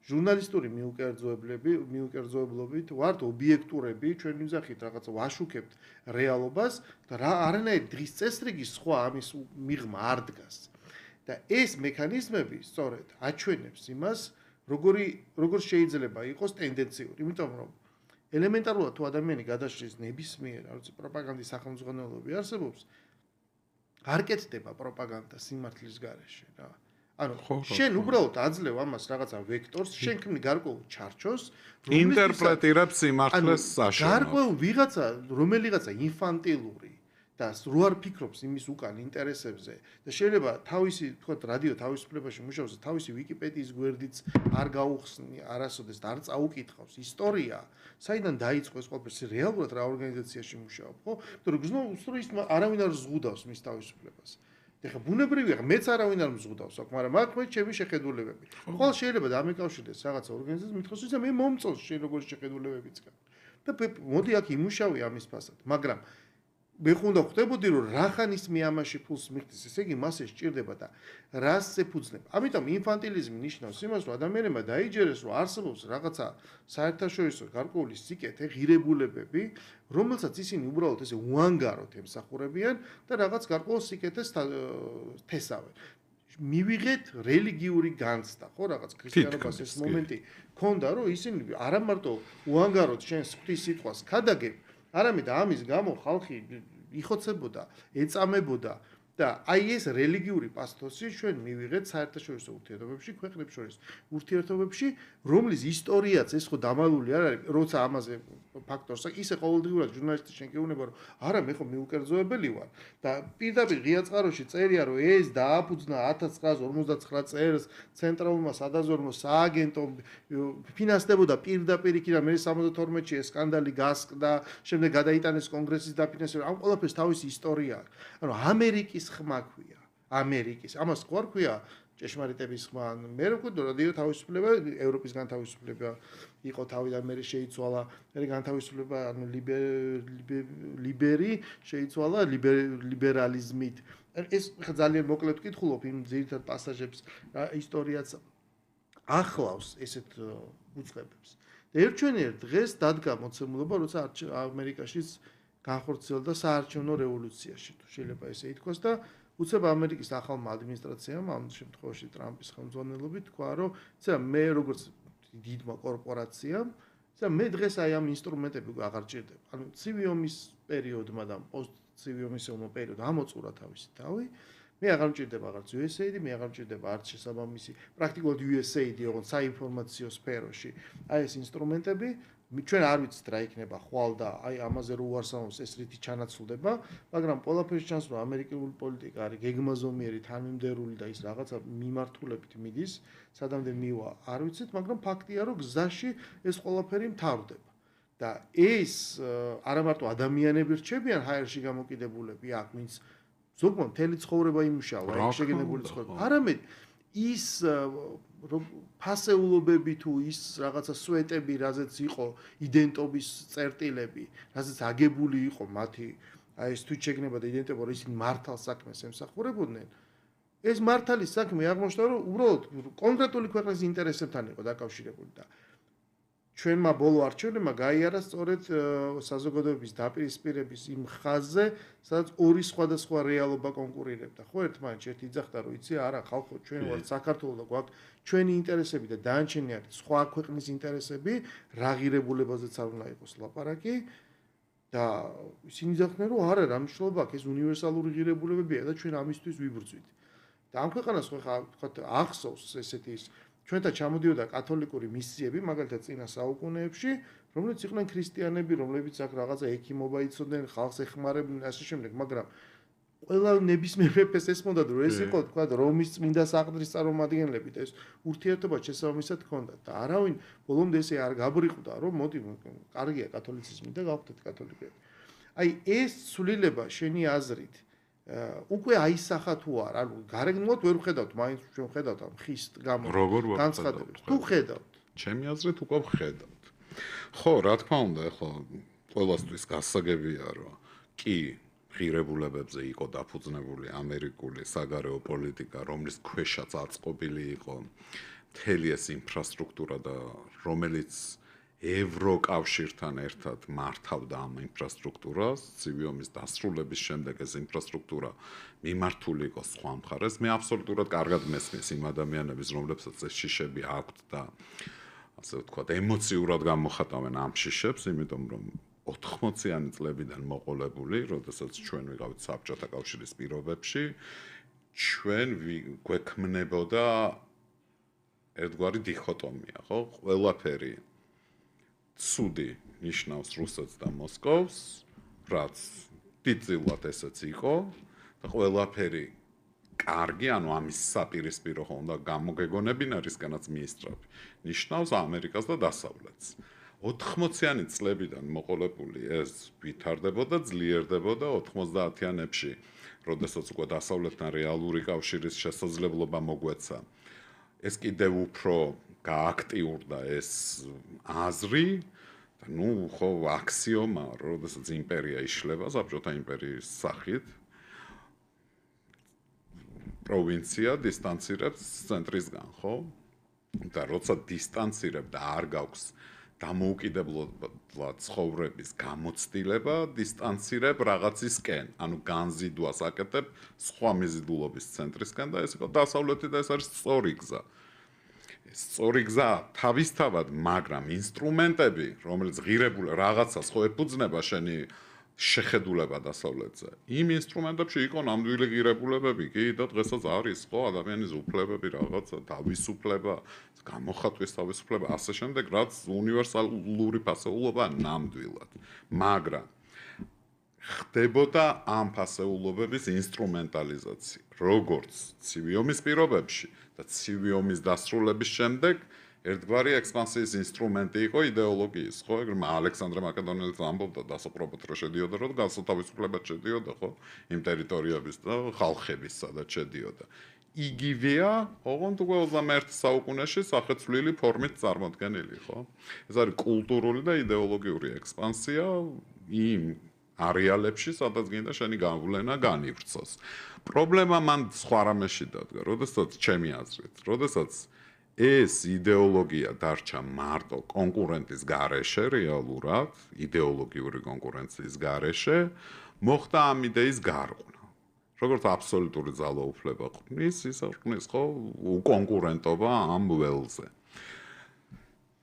ჟურნალისტური მიუკერძოებლობით ვართ ობიექტურები, ჩვენ ვიძახით რაღაცა ვაშუქებთ რეალობას და რა არანაირი დღის წესრიგი სხვა ამის მიღმა არ დგას. და ეს მექანიზმები სწორედ აჩვენებს იმას, როგორ შეიძლება იყოს ტენდენციური, იმიტომ რომ ელემენტარულად თუ ადამიანი გადაშლის ნებისმიერ, არც პროპაგანდის სახელმძღვანელოები არსებობს, არ კეთდება პროპაგანდა სიმართლის გარეშე რა. ანუ შენ უბრალოდ აძლევ ამას რაღაცა ვექტორს, შენ ქმნი გარკვეულ ჩარჩოს, ინტერპრეტირებ სიმართლეს საშუალებას. გარკვეულ რომელიღაცა ინფანტილური და რო არ ფიქრობს იმის უკან ინტერესებზე და შეიძლება თავისი, თქვათ, რადიო თავისუფლებაში მუშაობს, თავისი ვიკიპედიის გვერდიც არ გაუხსნი არასოდეს და არ წაუკითხავს ისტორია, საიდან დაიწყო ეს ყველაფერი, რეალურად რა ორგანიზაციაში მუშაობ, ხო? იმიტომ რომ ის არავინ არ ზღუდავს მის თავისუფლებას. ეხლა ბუნებრივია, მეც არავინ არ მზღუდავს აქ, მაგრამ აქ მე ჩემი შეხედულებები. ხოლმე შეიძლება დამეკავშირდეს რაღაცა ორგანიზაციას, მითხოს ისა მე მომწონს შენ როგორი შეხედულებებიც გაქვს. და მოდი აქ იმუშავე ამის ფასად, მაგრამ მე ხუნდა ხვდებოდი რომ რახანის მე ამაში ფულს მიხდის, ესე იგი მას ესჭირდება და რას ეფუძნება. ამიტომ ინფანტილიზმი ნიშნავს იმას, რომ ადამიანებმა დაიჯერეს, რომ არსებობს რაღაცა საერთაშორისო გარკვეული სიკეთე, ღირებულებები, რომელსაც ისინი უბრალოდ ესე უანგაროდ ემსახურებიან და რაღაც გარკვეულ სიკეთეს თესავენ. მივიღეთ რელიგიური განცდა, ხო, რაღაც ქრისტიანობას ეს მომენტი ქონდა, რომ ისინი არა მარტო უანგაროდ შენს ღვთის სიტყვას ქადაგებ, არამედ ამის გამო ხალხი იხოცებოდა, ეწამებოდა და აი ეს რელიგიური პასტოსი ჩვენ მივიღეთ საერთაშორისო ურთიერთობებში, ქვეყნებს შორის ურთიერთობებში, რომლის ისტორიაც ეს ხო დამალული არ არის, როცა ამაზე ფაქტორს ისე ყოველდღიურად ჟურნალისტი შენ გეუბნება, რომ არა მე ხო მიუკერძოებელი ვარ და პირდაპირ ღია წყაროში წერია, რომ ეს დააფუძნა 1959 წელს ცენტრალურმა სადაზვერვო სააგენტომ ფინანსდებოდა პირდაპირ იქიდან მე 72-ში ეს სკანდალი გასკდა, შემდეგ გადაიტანეს კონგრესის დაფინანსება, ამ ყველაფერს თავისი ისტორია აქვს. ანუ ამერიკის ხმა ქვია. ამერიკის. ამას ხო არ ქვია ჭეშმარიტების ხმა. მე რო ვქო რადიო თავისუფლება, ევროპის განთავისუფლება იყო თავიდან მე შეიცვალა, მე განთავისუფლება, ანუ ლიბერი შეიცვალა ლიბერალიზმით. ეს ძალიან მოკლედ ვკითხულობ იმ ძირითად პასაჟებს, ისტორიაც ახლავს ესეთ უწყებებს. და ერთჩვენიერ დღეს დადგა მოცემულობა, როცა ამერიკაშიც განხორციელდა საარჩევნო რევოლუციაში, თუ შეიძლება ესე ითქვას და უცებ ამერიკის ახალმა ადმინისტრაციამ ამ შემთხვევაში ტრამპის ხელმძღვანელობით თქვა, რომ მე როგორც დიდმა კორპორაციამ და მე დღეს აი ამ ინსტრუმენტები აღარ ჭირდება. ანუ ცივი ომის პერიოდმა და პოსტ ცივი ომის პერიოდმა ამოწურა თავისი თავი. მე აღარ მჭირდება აღარც USAID, მე აღარ მჭირდება არც შესაბამისი პრაქტიკულად USAID, ოღონდ საინფორმაციო სფეროში. აი ეს ინსტრუმენტები ჩვენ არ ვიცით რა იქნება ხვალ და აი ამაზე რო უარსამოს ეს რითი ჩანაცვლდება, მაგრამ ყველაფერს ჩანს რომ ამერიკული პოლიტიკა არის გეგმაზომიერი, თანმიმდევრული და ის რაღაცა მიმართულებით მიდის, სადამდე მივა არ ვიცით, მაგრამ ფაქტია რომ გზაში ეს ყველაფერი მთავრდება. და ეს არა მარტო ადამიანები რჩებიან ჰაერში გამოკიდებულები აქ, ვინც ზოგმა მთელი ცხოვრება იმუშავა, ეგ შეგენებული ცხოვრება. არამედ ის ფასეულობები თუ ის რაღაცა სვეტები, რაზეც იყო იდენტობის წერტილები, რაზეც აგებული იყო მათი აი ეს თვით შეგნება და იდენტობა, რომ ისინი მართალ საქმეს ემსახურებოდნენ. ეს მართალის საქმე აღმოჩნდა, რომ უბრალოდ კონკრეტული ქვეყნის ინტერესებთან იყო დაკავშირებული და ჩვენმა ბოლო არჩევნებმა გაიარა სწორედ საზოგადოების დაპირისპირების იმ ხაზზე, სადაც ორი სხვადასხვა რეალობა კონკურირებდა. ხო, ერთმანეთს ერთი იძახდა, რომ იცი, არა, ხალხო, ჩვენ ვართ საქართველო და გვაქვს ჩვენი ინტერესები და დანარჩენი არის სხვა ქვეყნის ინტერესები, რა ღირებულებაზეც არ უნდა იყოს ლაპარაკი და ისინი იძახდნენ, რომ არა, რა მნიშვნელობა აქვს, ეს უნივერსალური ღირებულებებია და ჩვენ ამისთვის ვიბრძვით. და ამ ქვეყანას ხო ხა ახსოვს ესეთი ის ჩვენთან ჩამოდიოდა კათოლიკური მისიები, მაგალითად წინა საუკუნეებში, რომლებიც იყვნენ ქრისტიანები, რომლებიც აქ რაღაცა ექიმობა იცოდნენ, ხალხს ეხმარებდნენ და ასე შემდეგ, მაგრამ ყველა ნებისმიერ მეფეს ესმოდა, რომ ეს იყო, თქვა, რომის წმინდა საყდრის წარმომადგენლები და ეს ურთიერთობა შესაბამისად ჰქონდათ და არავინ ბოლომდე ესე არ გაბრიყვდა, რომ მოდი, კარგია კათოლიციზმი და გავხდეთ კათოლიკები. აი ეს ცვლილება შენი აზრით უკვე აისახა თუ არა, ანუ გარეგნულად ვერ ვხედავთ, მაინც ჩვენ ვხედავთ ამ ხის გამო განცხადებას. თუ ხედავთ? ჩემი აზრით უკვე ვხედავთ. ხო, რა თქმა უნდა, ახლა ყველასთვის გასაგებია, რომ კი ღირებულებებზე იყო დაფუძნებული ამერიკული საგარეო პოლიტიკა, რომლის ქვეშაც აწყობილი იყო მთელი ეს ინფრასტრუქტურა და რომელიც ევროკავშირთან ერთად მართავდა ამ ინფრასტრუქტურას, ცივი ომის დასრულების შემდეგ ეს ინფრასტრუქტურა მიმართული იყო სხვა მხარეს. მე აბსოლუტურად კარგად მესმის იმ ადამიანების, რომლებსაც ეს შიშები აქვთ და ასე ვთქვათ, ემოციურად გამოხატავენ ამ შიშებს, იმიტომ რომ 80-იანი წლებიდან მოყოლებული, როდესაც ჩვენ ვიყავით საბჭოთა კავშირის პირობებში, ჩვენ გვექმნებოდა ერთგვარი დიქოტომია, ხო? ყველაფერი ცუდი ნიშნავს რუსეთს და მოსკოვს, რაც დიდწილად ესეც იყო და ყველაფერი კარგი, ანუ ამის საპირისპირო ხო უნდა გამოგეგონებინა რისკანაც მიისწრაფი, ნიშნავს ამერიკას და დასავლეთს. 80-იანი წლებიდან მოყოლებული ეს ვითარდებოდა, ძლიერდებოდა 90-იანებში, როდესაც უკვე დასავლეთთან რეალური კავშირის შესაძლებლობა მოგვეცა. ეს კიდევ უფრო გააქტიურდა ეს აზრი და ნუ ხო აქსიომა, როდესაც იმპერია იშლება საბჭოთა იმპერიის სახით, პროვინცია დისტანცირებს ცენტრისგან, ხო? და როცა დისტანცირებ და არ გაქვს დამოუკიდებლად ცხოვრების გამოცდილება, დისტანცირებ რაღაცისკენ, ანუ განზიდვას აკეთებ სხვა მიზიდულობის ცენტრისკენ და ეს იყო დასავლეთი და ეს არის სწორი გზა. სწორი გზა თავისთავად, მაგრამ ინსტრუმენტები, რომელიც ღირებული რაღაცას ხო ეფუძნება შენი შეხედულება დასავლეთზე. იმ ინსტრუმენტებში იყო ნამდვილი ღირებულებები კი და დღესაც არის ხო ადამიანის უფლებები, რაღაცა თავისუფლება, გამოხატვის თავისუფლება, ასე შემდეგ, რაც უნივერსალური ფასეულობა ნამდვილად. მაგრამ ხდებოდა ამ ფასეულობების ინსტრუმენტალიზაცია, როგორც ცივი ომის პირობებში და ცივი ომის დასრულების შემდეგ ერთგვარი ექსპანსიის ინსტრუმენტი იყო იდეოლოგიის, ხო? ეგრე ალექსანდრე მაკედონელის ამბობდა დასაპრობოთ რა შედიოდა, რომ განსათავისუფლებლად შედიოდა, ხო? იმ ტერიტორიების და ხალხების, სადაც შედიოდა. იგივეა, ოღონდ უკვე 21 საუკუნეში სახეცვლილი ფორმით წარმოდგენილი, ხო? ეს არის კულტურული და იდეოლოგიური ექსპანსია იმ არეალებში, სადაც გინდა შენი გავლენა განივრცოს. პრობლემა მან სხვა რამეში დადგა, როდესაც ჩემი აზრით, როდესაც ეს იდეოლოგია დარჩა მარტო კონკურენტის გარეშე რეალურად, იდეოლოგიური კონკურენციის გარეშე, მოხდა ამ იდეის გარყვნა. როგორც აბსოლუტური ძალაუფლება ყოფნის, ისე ყოფნის ხო უკონკურენტობა ამ ველზე.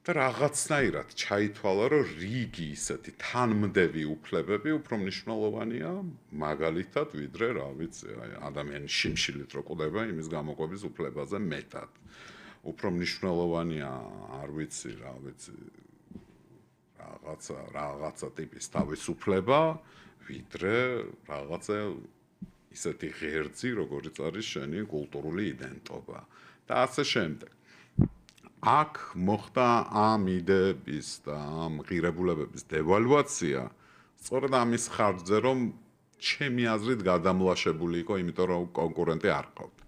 და რაღაცნაირად ჩაითვალა, რომ რიგი ისეთი თანმდევი უფლებები უფრო მნიშვნელოვანია მაგალითად, ვიდრე, რა ვიცი, ადამიანის შიმშილით რო კვდება იმის გამოყვების უფლებაზე მეტად. უფრო მნიშვნელოვანია, არ ვიცი, რა ვიცი, რაღაცა ტიპის თავისუფლება, ვიდრე რაღაცა ისეთი ღერძი, როგორც არის შენი კულტურული იდენტობა და ასე შემდეგ. აქ მოხდა ამ იდეების და ამ ღირებულებების დევალვაცია, სწორედ ამის ხარჯზე, რომ ჩემი აზრით გადამლაშებული იყო, იმიტომ რომ კონკურენტი არ ყავდა.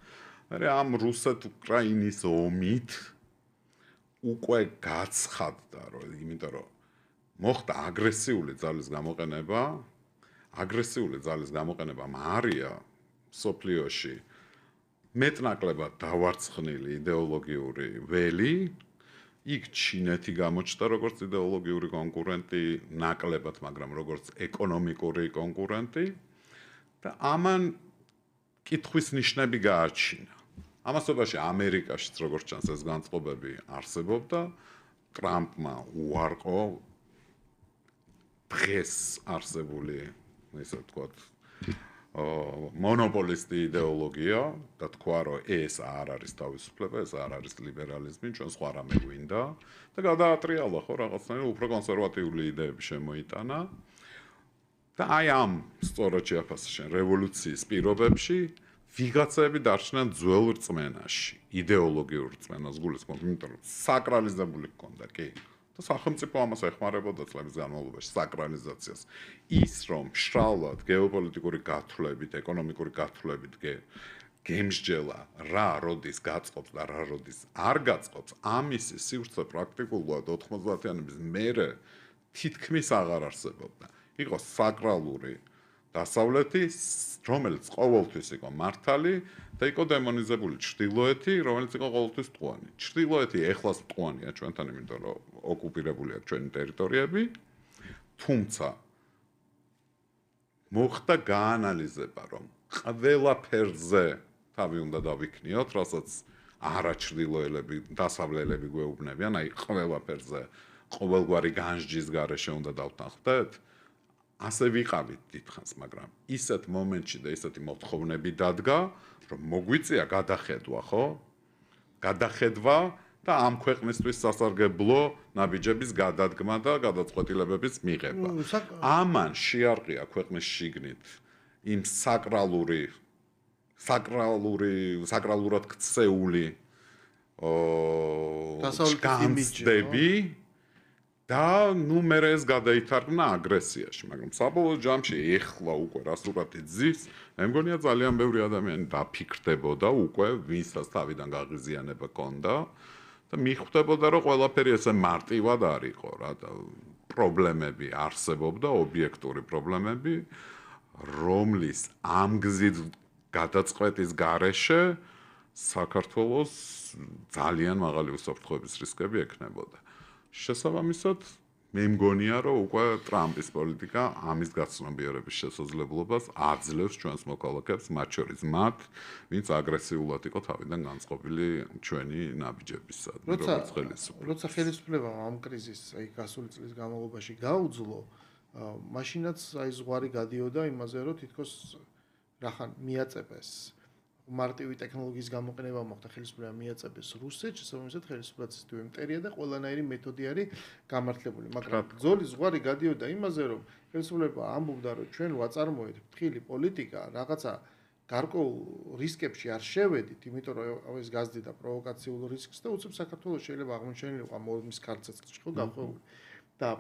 მაგრამ ამ რუსეთ-უკრაინის ომით უკვე გაცხადდა, რომ იმიტომ რომ მოხდა აგრესიული ძალის გამოყენება მარია სოფლიოში მეტნაკლებად დავარცხნილი იდეოლოგიური ველი, იქ ჩინეთი გამოჩნდა როგორც იდეოლოგიური კონკურენტი, ნაკლებად, მაგრამ როგორც ეკონომიკური კონკურენტი და ამან კითხვის ნიშნები გააჩინა. ამასობაში ამერიკაშიც როგორც ჩანს ეს განწყობები არსებობდა, ტრამპმა უარყო დღეს არსებული, ისე ვთქვათ, მონოპოლისტი იდეოლოგია და თქვა, რომ ეს არ არის თავისუფლება, ეს არ არის ლიბერალიზმი, ჩვენ სხვა რამე გვინდა და გადაატრიალა ხო რაღაცნაირად უფრო კონსერვატიული იდეები შემოიტანა და აი ამ სწორად შეაფასე რევოლუციის პირობებში ვიღაცები დარჩნენ ძველ რწმენაში, იდეოლოგიურ რწმენას გულისხმობ, იმიტომ რომ საკრალიზებული ჰქონდა, კი. და სახელმწიფო ამას ეხმარებოდა წლების განმავლობაში საკრალიზაციას. ის რომ შრალად გეოპოლიტიკური გათვლებით, ეკონომიკური გათვლებით გემსჯელა რა როდის გაწყობს და რა როდის არ გაწყობს, ამისი სივრცე პრაქტიკულად 90-იანების მერე თითქმის აღარ არსებობდა. იყო საკრალური დასავლეთი, რომელიც ყოველთვის იყო მართალი და იყო დემონიზებული ჩრდილოეთი, რომელიც იყო ყოველთვის მტყუანი. ჩრდილოეთი ეხლაც მტყუანია ჩვენთან, იმიტომ რომ ოკუპირებული აქვს ჩვენი ტერიტორიები, თუმცა მოხდა გაანალიზება, რომ ყველაფერზე თავი უნდა დავიქნიოთ, რასაც არაჩრდილოელები, დასავლელები გვეუბნებიან, აი ყველაფერზე ყოველგვარი განსჯის გარეშე უნდა დავთანხმდეთ. ასე ვიყავით დიდხანს, მაგრამ ისეთ მომენტში და ისეთი მოთხოვნები დადგა, რომ მოგვიწია გადახედვა, ხო? გადახედვა და ამ ქვეყნისთვის სასარგებლო ნაბიჯების გადადგმა და გადაწყვეტილებების მიღება. ამან შეარყია ქვეყნის შიგნით იმ საკრალურად ქცეული განცდები და ნუ მერე ეს გადაითარგმნა აგრესიაში, მაგრამ საბოლოო ჯამში ეხლა უკვე რასურად იზის, მე მგონია ძალიან ბევრი ადამიანი დაფიქრდებოდა უკვე, ვისაც თავიდან გაღიზიანება ჰქონდა და მიხვდებოდა, რომ ყველაფერი ესე მარტივად არ იყო რა და პრობლემები არსებობდა, ობიექტური პრობლემები, რომლის ამ გზით გადაწყვეტის გარეშე საქართველოს ძალიან მაღალი უსაფრთხოების რისკები ექნებოდა. შესაბამისად, მე მგონია, რომ უკვე ტრამპის პოლიტიკა ამის გაცნობიერების შესაძლებლობას აძლევს ჩვენს მოქალაქეებს, მათ შორის მათ, ვინც აგრესიულად იყო თავიდან განწყობილი ჩვენი ნაბიჯებისადმი, როგორც ხელისუფლება. როცა ხელისუფლებამ ამ კრიზისს აი გასული წლის განმავლობაში გაუძლო, მაშინაც აი ზღვარი გადიოდა იმაზე, რომ თითქოს რახან მიაწებეს მარტივი ტექნოლოგიის გამოყენება მოხდა, ხელისუფლება მიაწებეს რუსეთს, შესაბამისად ხელისუფლების თვე იმპერია და ყველანაირი მეთოდი არის გამართლებული, მაგრამ ბრძოლის ზღვარი გადიოდა იმაზე, რომ ხელისუფლება ამბობდა, რომ ჩვენ ვაწარმოეთ ფრთხილი პოლიტიკა, რაღაცა გარკვეულ რისკებში არ შევედით, იმიტომ რომ ეს გაზდიდა პროვოკაციულ რისკს და უცებ საქართველოს შეიძლება აღმოჩენილიყო მის კარცეცხლში ხო გახვეული. და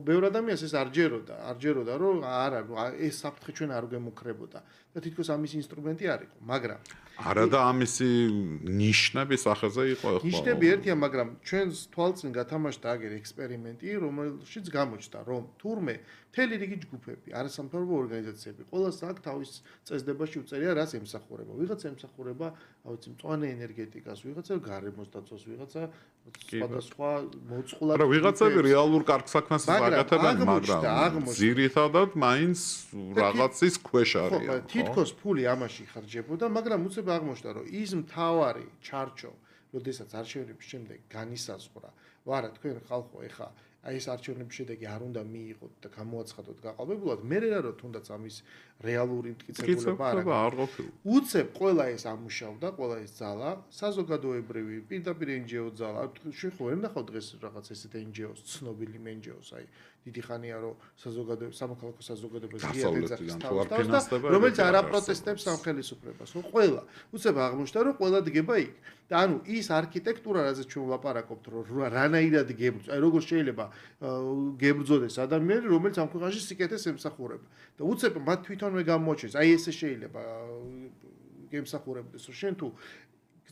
ბევრ ადამიანს ეს არ ჯეროდა, რომ არა, ეს საფრთხე ჩვენ არ გვემუქრებოდა და თითქოს ამის ინსტრუმენტი არ იყო, მაგრამ არა და ამისი ნიშნები სახეზე იყო ხო? ნიშნები ერთია, მაგრამ ჩვენს თვალწინ გათამაშდა აგერ ექსპერიმენტი, რომელშიც გამოჩნდა, რომ თურმე მთელი რიგი ჯგუფები, არასამთავრობო ორგანიზაციები, ყველას აქვს თავის წესდებაში უწერია, რას ემსახურება. ვიღაცა ემსახურება, ავიცი, მწვანე ენერგეტიკას, ვიღაცა გარემოს დაცვას, ვიღაცა სხვადასხვა მოწყვლად. არა, ვიღაცები რეალურ კარგ საქმეს აკეთებენ, მაგრამ ძირითადად მაინც რაღაცის ქვეშ არიან. ხო, თითქოს ფული ამაში ხარჯებოდა, მაგრამ უცებ აღმოჩნდა, რომ ის მთავარი ჩარჩო, როდესაც არჩევნების შემდეგ განისაზღვრა, ვარა თქვენ ხალხო ეხა აი ეს არჩევნების შედეგი არ უნდა მიიღოთ და გამოაცხადოთ გაყალბებულად, მე რა რო თუნდაც ამის რეალური მტკიცებულება არ ყოფილა. უცებ ყველა ეს ამუშავდა, ყველა ეს ძალა, საზოგადოებრივი, პირდაპირ NGO ძალა, შენ ხო ვერ ნახავ დღეს რაღაც ესეთ NGO-ს, ცნობილი NGO-ს, აი დიდი ხანია რომ სამოქალაქო საზოგადოებას გიატეცავს, რომელიც არ აპროტესტებს ამ ხელისუფლებას, ხო ყველა. უცებ აღმოჩნდა რომ ყველა დგება იქ. და ანუ ის არქიტექტურა, რაზეც ჩვენ ვლაპარაკობთ, რომ რანაირად გებრძო, აი როგორ შეიძლება გებრძოდეს ადამიანი, რომელიც ამ ქვეყანაში სიკეთეს ემსახურება. და უცებ მათ თვითონვე გამოაჩენს, აი ესე შეიძლება გემსახურებდეს, რომ შენ თუ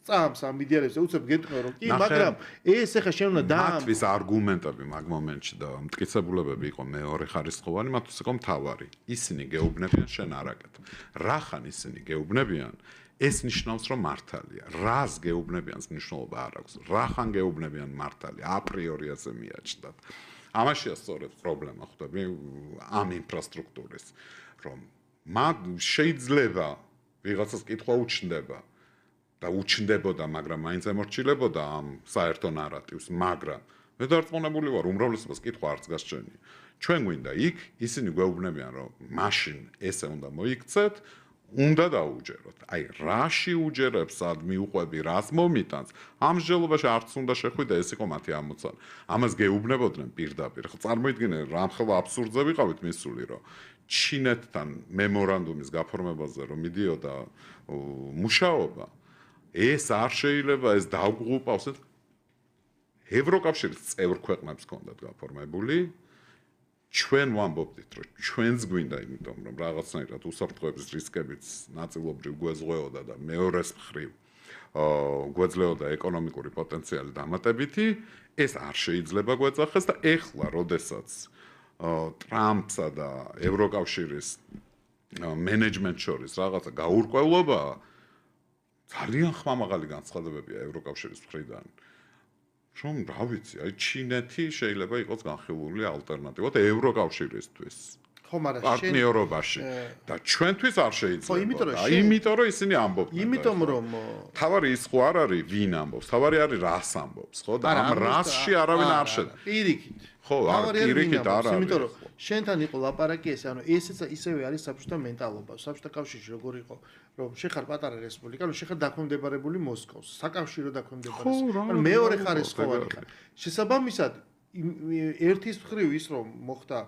წამს ამ მედიარებს უცებ გეტყვი რომ კი, მაგრამ ეს ახლა შენ უნდა მათთვის არგუმენტები მაგ მომენტში და მტკიცებულებები იყო მეორე ხარისხოვანი, მათთვის იყო მთავარი. ისინი გეუბნებიან, შენ არ აკეთებ. რახან ისინი გეუბნებიან, ეს ნიშნავს რომ მართალია. რას გეუბნებიანს მნიშვნელობა არ აქვს. რახან გეუბნებიან მართალია, აპრიორი ასე მიაჩნდათ. ამაშია სწორედ პრობლემა ხვდები ამ ინფრასტრუქტურის, რომ შეიძლება ვიღაცას კითხვა უჩნდება და უჩნდებოდა, მაგრამ მაინც ემორჩილებოდა ამ საერთო ნარატივს, მაგრამ მე დარწმუნებული ვარ, უმრავლესობას კითხვა არც გასჩენია. ჩვენ გვინდა იქ, ისინი გვეუბნებიან, რომ მაშინ ესე უნდა მოიქცეთ, უნდა დაუჯეროთ. აი, რაში უჯერებს, სად მიუყვები, რას მომიტანს, ამ მსჯელობაში არც უნდა შეხვიდე, ეს იყო მათი ამოცანა. ამას გეუბნებოდნენ პირდაპირ. ხო, წარმოიდგინე, რამხელა აბსურდზე ვიყავით მისული, რომ ჩინეთთან მემორანდუმის გაფორმებაზე რომ მიდიოდა მუშაობა, ეს არ შეიძლება, ეს დავღუპავს. ევროკავშირის წევრ ქვეყნებს ჰქონდათ გაფორმებული. ჩვენ ვამბობდით, რომ ჩვენც გვინდა, იმიტომ რომ რაღაცნაირად უსაფრთხოების რისკებიც ნაწილობრივ გვეზღვეოდა და მეორეს მხრივ გვეძლეოდა ეკონომიკური პოტენციალი დამატებითი, ეს არ შეიძლება გვეძახეს და ეხლა, როდესაც ტრამპსა და ევროკავშირის მენეჯმენტ შორის რაღაცა გაურკვევლობაა, ძალიან ხმამაღალი განცხადებებია ევროკავშირის მხრიდან. რომ რა ვიცი, აი ჩინეთი შეიძლება იყოს განხილული ალტერნატივა ევროკავშირისთვის. ხო, მაგრამ პარტნიორობაში და ჩვენთვის არ შეიძლება. იმიტომ რომ ისინი ამბობენ. იმიტომ რომ თავარი ის ხო არ არის, ვინ ამბობს, თავარი არის რას ამბობს, ხო? და ამ რასში არავინ არ შედგა. პირიქით. ხო, პირიქით არ არის. იმიტომ რომ შენთან იყო ლაპარაკი ესე, ანუ ესეც ისევე არის საბჭოთა მენტალობა. საბჭოთა კავშირში როგორ იყო, რომ შეხარ პატარა რესპუბლიკა, რომ შეხარ დაქვემდებარებული მოსკოვს, საკავშირო დაქვემდებარების. ანუ მეორე ხარისხოვანი ხარ. შესაბამისად, ერთის მხრივ ის რომ მოხდა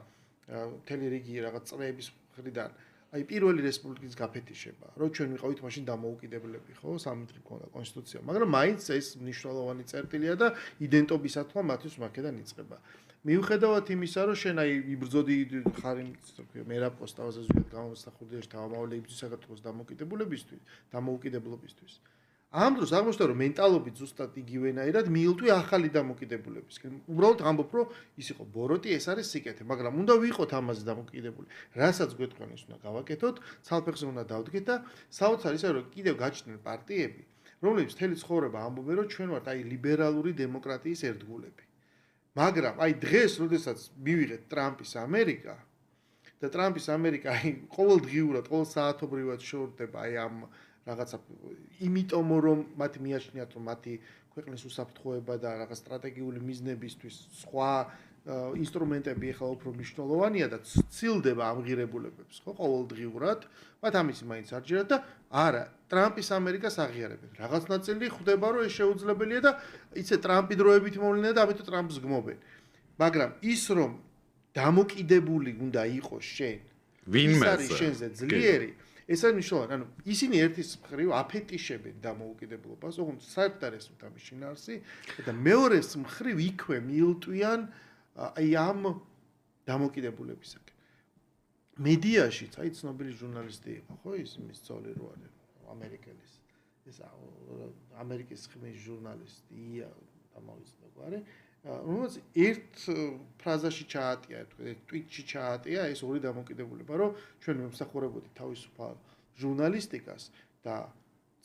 მთელი რიგი რაღაც წრეების მხრიდან, აი პირველი რესპუბლიკის გაფეთიშება, რომ ჩვენ ვიყავით მაშინ დამოუკიდებლები, ხო, სამი მქონდა კონსტიტუცია, მაგრამ მაინც ეს მნიშვნელოვანი წერტილია და იდენტობისათვლა მათთვის მაქედან იწყება. მიუხედავად იმისა, რომ შენ აი იბრძოდი ხარ იმ მერაბ კოსტავაზე ზუსტად გამოსახურდიაში თავმოყრილი იბრძვის საქართველოს დამოუკიდებლობისთვის. ამ დროს აღმოჩნდა, რომ მენტალობით ზუსტად იგივენაირად მიილტვი ახალი დამოუკიდებლობისკენ. უბრალოდ ამბობ, რომ ის იყო ბოროტი, ეს არის სიკეთე, მაგრამ უნდა ვიყოთ ამაზე დამოუკიდებელი. რასაც გვეთქვენ ის უნდა გავაკეთოთ, ცალფეხზე უნდა დავდგეთ და საოცარ ისე რომ კიდევ გაჩნდნენ პარტიები, რომლებიც მთელი ცხოვრება ამბობენ, რომ ჩვენ ვართ აი ლიბერალური დემოკრატიის ერთგულები. მაგრამ აი დღეს, როდესაც მივიღეთ ტრამპის ამერიკა და ტრამპის ამერიკა აი ყოველდღიურად, ყოველ საათობრივად შორდება აი ამ რაღაცა იმიტომ რომ მათი მიაჩნიათ რომ მათი ქვეყნის უსაფრთხოება და რაღაც სტრატეგიული მიზნებისთვის სხვა ინსტრუმენტები ახლა უფრო მნიშვნელოვანია და ცილდება ამ ღირებულებებს, ხო, ყოველდღიურად, მათ ამისი მაინც არ ჯერათ და არა, ტრამპის ამერიკას აღიარებენ. რაღაც ნაწილი ხვდება რომ ეს შეუძლებელია და იცი ტრამპი დროებით მოვლენა და ამიტომ ტრამპს გმობენ. მაგრამ ის რომ დამოკიდებული უნდა იყოს შენ, ვინმე არის შენზე ძლიერი ეს არის მნიშვნელოვანი, ანუ ისინი ერთის მხრივ აფეტიშებენ დამოუკიდებლობას, ოღონდ საერთოდ არ ესმით ამის შინაარსი და მეორეს მხრივ იქვე მიილტვიან აი ამ დამოკიდებულებისაკენ. მედიაშიც, აი ცნობილი ჟურნალისტი იყო, ხო, ის მის ძოლი რო არის, ამერიკელის. ეს ამერიკის ხმის ჟურნალისტი ია დამოვიწყდა გვარი. რომელიც ერთ ფრაზაში ჩაატია, ერთ ტვიტში ჩაატია ეს ორი დამოკიდებულება, რომ ჩვენ ვემსახურებოდით თავისუფალ ჟურნალისტიკას და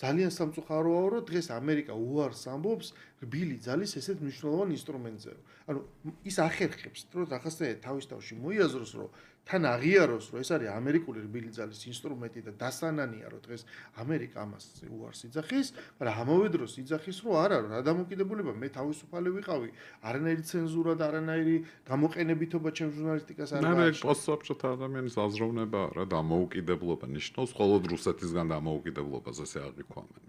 ძალიან სამწუხაროა, რომ დღეს ამერიკა უარს ამბობს რბილი ძალის ესეთ მნიშვნელოვან ინსტრუმენტზე. ანუ ის ახერხებს, რომ რაღაცნაირად თავის თავში მოიაზროს, რომ თან აღიაროს, რომ ეს არის ამერიკული რბილი ძალის ინსტრუმენტი და დასანანია, რომ დღეს ამერიკა ამას უარს იძახის, მაგრამ ამავე დროს იძახის, რომ არა, რა დამოკიდებულება, მე თავისუფალი ვიყავი, არანაირი ცენზურა და არანაირი გამოყენებითობა ჩემ ჟურნალისტიკას არ არის. პოსტსაბჭოთა ადამიანის აზროვნება რა დამოუკიდებლობა ნიშნავს, მხოლოდ რუსეთისგან დამოუკიდებლობას ესე აღიქვამენ.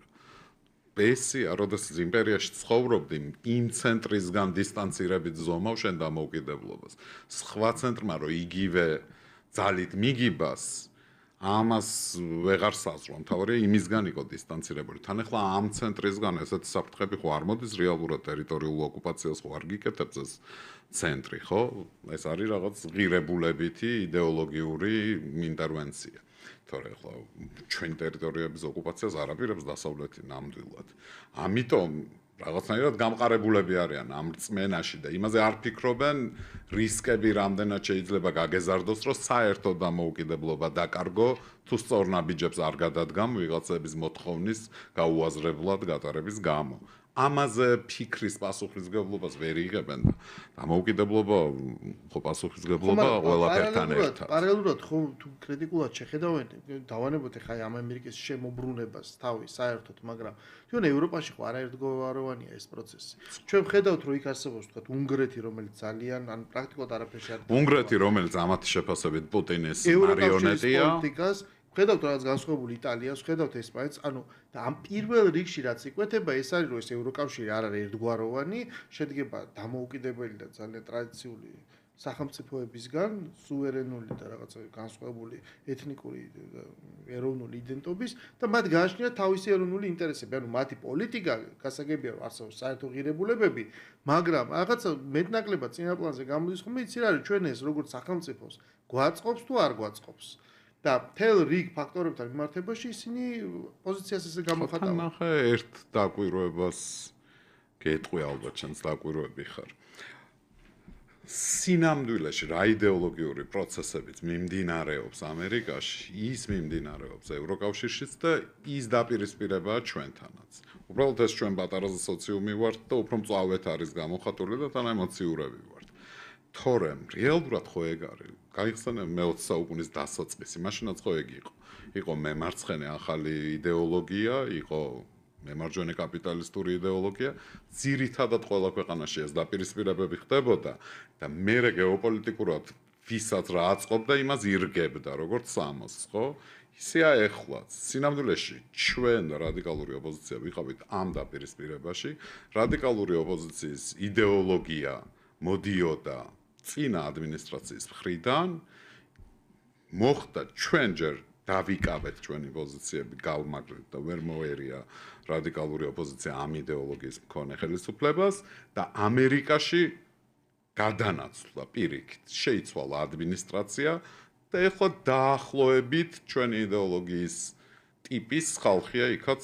ესია, როდესაც იმპერიაში ცხოვრობდი, იმ ცენტრისგან დისტანცირებით ზომავ შენ დამოუკიდებლობას. სხვა ცენტრმა რომ იგივე ძალით მიგიბას, ამას ვეღარ საზღვრო. თავარია იმისგან იყო დისტანცირებული. თან ახლა ამ ცენტრისგან ესეთი საფრთხები ხო არ მოდის რეალურად ტერიტორიულ ოკუპაციას ხო არ გიკეთებს ეს ცენტრი, ხო? ეს არის რაღაც ღირებულებითი იდეოლოგიური ინტერვენცია. თორე ახლა ჩვენ ტერიტორიების ოკუპაციას არ აპირებს დასავლეთი ნამდვილად. ამიტომ რაღაცნაირად გამყარებულები არიან ამ რწმენაში და იმაზე არ ფიქრობენ რისკები რამდენად შეიძლება გაგეზარდოს, რომ საერთოდ დამოუკიდებლობა დაკარგო, თუ სწორ ნაბიჯებს არ გადადგამ ვიღაცების მოთხოვნის გაუაზრებლად გატარების გამო. ამაზე ფიქრის პასუხისმგებლობას ვერ იღებენ და დამოუკიდებლობა ხო პასუხისმგებლობა ყველაფერთან ერთად. პარალელურად ხო თუ კრიტიკულად შეხედავენ, დავანებოთ ხა ამ ამერიკის შემოbrunებას თავის საერთოდ, მაგრამ ჩვენ ევროპაში ხო არაერთგვაროვანია ეს პროცესი. ჩვენ ვხედავთ, რომ იქ არსებობს თქვა უნგრეთი, რომელიც ძალიან ან პრაქტიკულად არაფერში არ უნგრეთი, რომელიც ამათი შეფასებით პუტინის მარიონეტია. ხედავთ რაღაც განსხვავებული იტალიას, ხედავთ ესპანეთს, ანუ და ამ პირველ რიგში რაც იკვეთება, ეს არის რომ ეს ევროკავშირი არ არის ერთგვაროვანი, შედგება დამოუკიდებელი და ძალიან ტრადიციული სახელმწიფოებისგან, სუვერენული და რაღაცა განსხვავებული ეთნიკური და ეროვნული იდენტობის და მათ გააჩნიათ თავისი ეროვნული ინტერესები, ანუ მათი პოლიტიკა გასაგებია რომ არსებობს საერთო ღირებულებები, მაგრამ რაღაცა მეტნაკლებად წინა პლანზე გამოდის ხომ იცი რა არის ჩვენ ეს როგორც სახელმწიფოს გვაწყობს თუ არ გვაწყობს. და თელ რიგ ფაქტორებთან მიმართებაში ისინი პოზიციას ესე გამოხატავენ. ნახე ერთ დაკვირვებას გეტყვი ალბათ შენს დაკვირვები ხარ. სინამდვილეში რა იდეოლოგიური პროცესებიც მიმდინარეობს ამერიკაში, ის მიმდინარეობს ევროკავშირშიც და ის დაპირისპირებაა ჩვენთანაც. უბრალოდ ეს ჩვენ პატარა სოციუმი ვართ და უფრო მწვავეთ არის გამოხატული და თან ემოციურები ვართ. თორემ რეალურად ხო ეგ არის? გაიხსენე მე-20 საუკუნის დასაწყისი, მაშინაც ხო ეგ იყო. იყო მემარცხენე ახალი იდეოლოგია, იყო მემარჯვენე კაპიტალისტური იდეოლოგია, ძირითადად ყველა ქვეყანაში ეს დაპირისპირებები ხდებოდა და მერე გეოპოლიტიკურად ვისაც რა აწყობდა, იმას ირგებდა, როგორც სამოს, ხო? ისეა ეხლაც. სინამდვილეში ჩვენ რადიკალური ოპოზიცია ვიყავით ამ დაპირისპირებაში, რადიკალური ოპოზიციის იდეოლოგია მოდიოდა წინა ადმინისტრაციის მხრიდან, მოხდა ჩვენ ჯერ დავიკავეთ ჩვენი პოზიციები გავმაგრეთ და ვერ მოერია რადიკალური ოპოზიცია ამ იდეოლოგიის მქონე ხელისუფლებას და ამერიკაში გადანაცვლა პირიქით შეიცვალა ადმინისტრაცია და ეხლა დაახლოებით ჩვენი იდეოლოგიის ტიპის ხალხია იქაც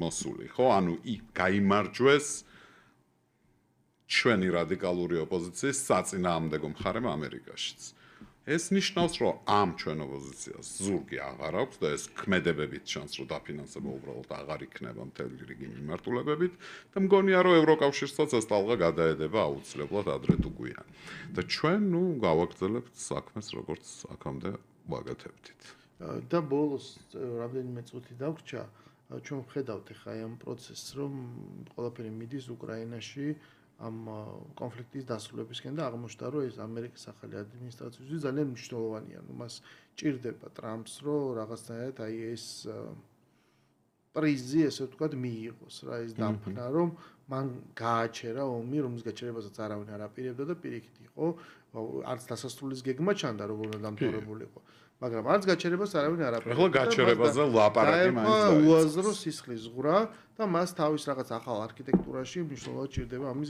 მოსული, ხო? ანუ გაიმარჯვეს ჩვენი რადიკალური ოპოზიციის საწინააღმდეგო მხარემ ამერიკაშიც. ეს ნიშნავს, რომ ამ ჩვენ ოპოზიციას ზურგი აღარ აქვს და ეს ქმედებებით ჩანს, რომ დაფინანსება უბრალოდ აღარ იქნება მთელი რიგი მიმართულებებით და მგონია, რომ ევროკავშირსაც ეს ტალღა გადაედება აუცილებლად ადრე თუ გვიან. და ჩვენ, გავაგრძელებთ საქმეს, როგორც აქამდე ვაკეთებდით. და ბოლოს რამდენიმე წუთი დაგვრჩა, ჩვენ ვხედავთ ახლა ამ პროცესს, რომ ყველაფერი მიდის უკრაინაში ამ კონფლიქტის დასრულებისკენ და აღმოჩნდა, რომ ეს ამერიკის ახალი ადმინისტრაციის ძალიან მნიშვნელოვანია. მას ჭირდება ტრამპს, რომ რაღაცნაირად აი ეს პრიზი, ესე ვთქვათ, მიიღოს რა ის დაფნა, რომ მან გააჩერა ომი, რომლის გაჩერებასაც არავინ არ აპირებდა და პირიქით იყო, არც დასასრულის გეგმა ჩანდა, როგორ უნდა დამთავრებულიყო. მაგრამ არც გაჩერებას არავინ არ აპირებდა. ახლა გაჩერებაზე ლაპარაკი მაინც დაიწყო უაზრო სისხლის ზღვრა და მას თავის რაღაც ახალ არქიტექტურაში მნიშვნელოვნად ჭირდება ამის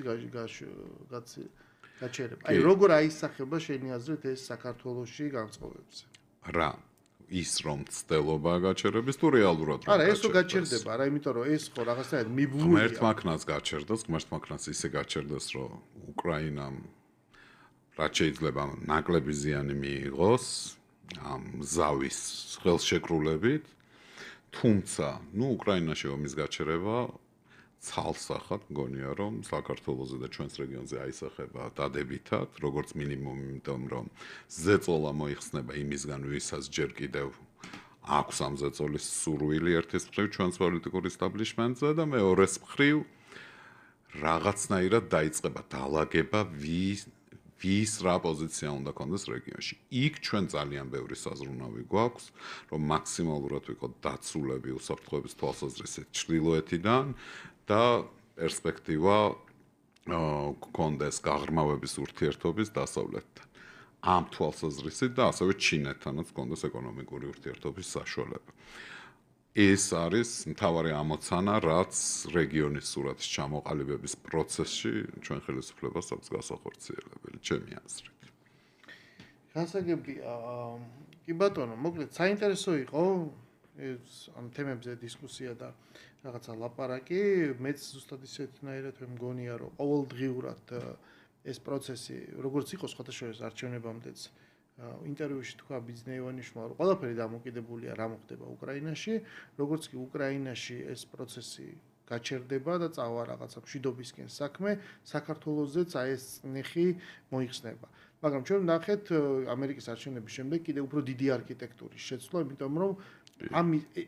გაჩერება. აი როგორ აისახება შენი აზრით ეს საქართველოში განწყობებზე? რა ის რომ ცდელობა გაჩერების თუ რეალურად არა ეს თუ გაჩერდება, არა იმიტომ რომ ეს ხო რაღაცნაირად მიბლულია. ღმერთმაქნას გაჩერდეს, ღმერთმაქნას ისე გაჩერდეს, რომ უკრაინამ რაც შეიძლება ნაკლები ზიანი მიიღოს ამ ზავის ხელშეკრულებით, თუმცა, უკრაინაში ომის გაჩერება ცალსახად მგონია რომ საქართველოსზე და ჩვენს რეგიონზე აისახება დადებითად, როგორც მინიმუმ, იმიტომ რომ ზეწოლა მოიხსნება იმისგან, ვისაც ჯერ კიდევ აქვს ამ ზეწოლის სურვილი ერთის მხრივ ჩვენს პოლიტიკურ ისტაბლიშმენტზე და მეორეს მხრივ რაღაცნაირად დაიწყება დალაგება ვის რა პოზიცია უნდა კონდეს რეგიონში. იქ ჩვენ ძალიან ბევრი საზრუნავი გვაქვს, რომ მაქსიმალურად ვიყოთ დაცულები უსაფრთხოების თვალსაზრისით ჩრდილოეთიდან და პერსპექტივა გქონდეს გაღრმავების ურთიერთობის დასავლეთთან. ამ თვალსაზრისით და ასევე ჩინეთთანაც გქონდეს ეკონომიკური ურთიერთობის საშუალება. ეს არის მთავარი ამოცანა, რაც რეგიონის სურათის ჩამოყალიბების პროცესში ჩვენ ხელისუფლებას აქვს გასახორციელებელი, ჩემი აზრით. გასაგებია, კი ბატონო, მოკლედ საინტერესო იყო ეს ამ თემებზე დისკუსია და რაღაცა ლაპარაკი, მეც ზუსტად ისეთნაირად მგონია, რომ ყოველდღიურად ეს პროცესი, როგორც იყო სხვათა შორის არჩევნებამდეც ინტერვიუში თქვა ბიძინა ივანიშვილმა, რომ ყველაფერი დამოკიდებულია რა მოხდება უკრაინაში, როგორც კი უკრაინაში ეს პროცესი გაჩერდება და წავა რაღაცა მშვიდობისკენ საქმე, საქართველოსაც აი ეს ნეხი მოიხსნება. მაგრამ ჩვენ ვნახეთ ამერიკის არჩევნების შემდეგ კიდევ უფრო დიდი არქიტექტურის შეცვლა, იმიტომ რომ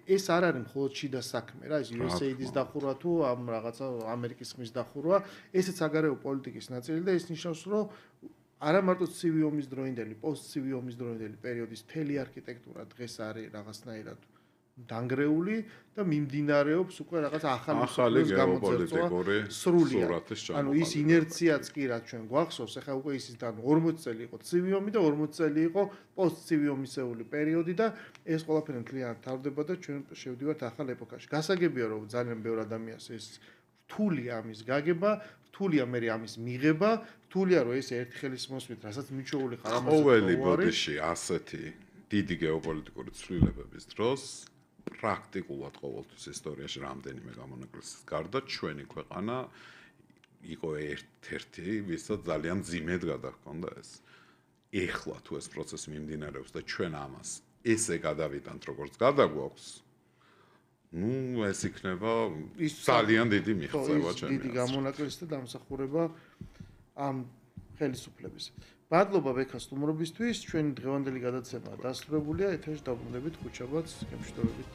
ეს არ არის მხოლოდ შიდა საქმე რა, ეს USAID-ის დახურვა თუ ამ რაღაცა ამერიკის ხმის დახურვა, ესეც საგარეო პოლიტიკის ნაწილი და ეს ნიშნავს, რომ არა მარტო ცივი ომის დროინდელი, პოსტცივი ომის დროინდელი პერიოდის მთელი არქიტექტურა დღეს არის რაღაცნაირად დანგრეული და მიმდინარეობს უკვე რაღაც ახალი გეოპოლიტიკური სურათის ჩამოყალიბება. ანუ ის ინერციაც კი რაც ჩვენ გვახსოვს, ახლა უკვე ის და 40 წელი იყო ცივი ომი და 40 წელი იყო პოსტცივი ომისეული პერიოდი და ეს ყველაფერი მთლიანად თავდება და ჩვენ შევდივართ ახალ ეპოქაში. გასაგებია რომ ძალიან ბევრ ადამიანს ეს რთულია ამის გაგება, რთულია მე ამის მიღება, რთულია რომ ეს ერთი ხელის მოსვლით, რასაც მიჩვეული ხარ ამაზე. ყოველი ბოდიში ასეთი დიდი გეოპოლიტიკური ცვლილებების დროს პრაქტიკულად ყოველთვის ისტორიაში რამდენიმე გამონაკლისის გარდა ჩვენი ქვეყანა იყო ერთ-ერთი, ვისაც ძალიან მძიმედ გადაჰქონდა ეს. ეხლა თუ ეს პროცესი მიმდინარეობს და ჩვენ ამას ესე გადავიტანთ, როგორც გადაგვაქვს, ну, ეს იქნება ძალიან დიდი მიღწევა ჩემი. დიდი გამონაკლისი და დამსახურება ამ ხელისუფლების. მადლობა ბექა სტუმრობისთვის. ჩვენი დღევანდელი გადაცემა დასრულებულია. ეთერში დაბრუნდებით ხუთშაბათს, გემშვიდობებით.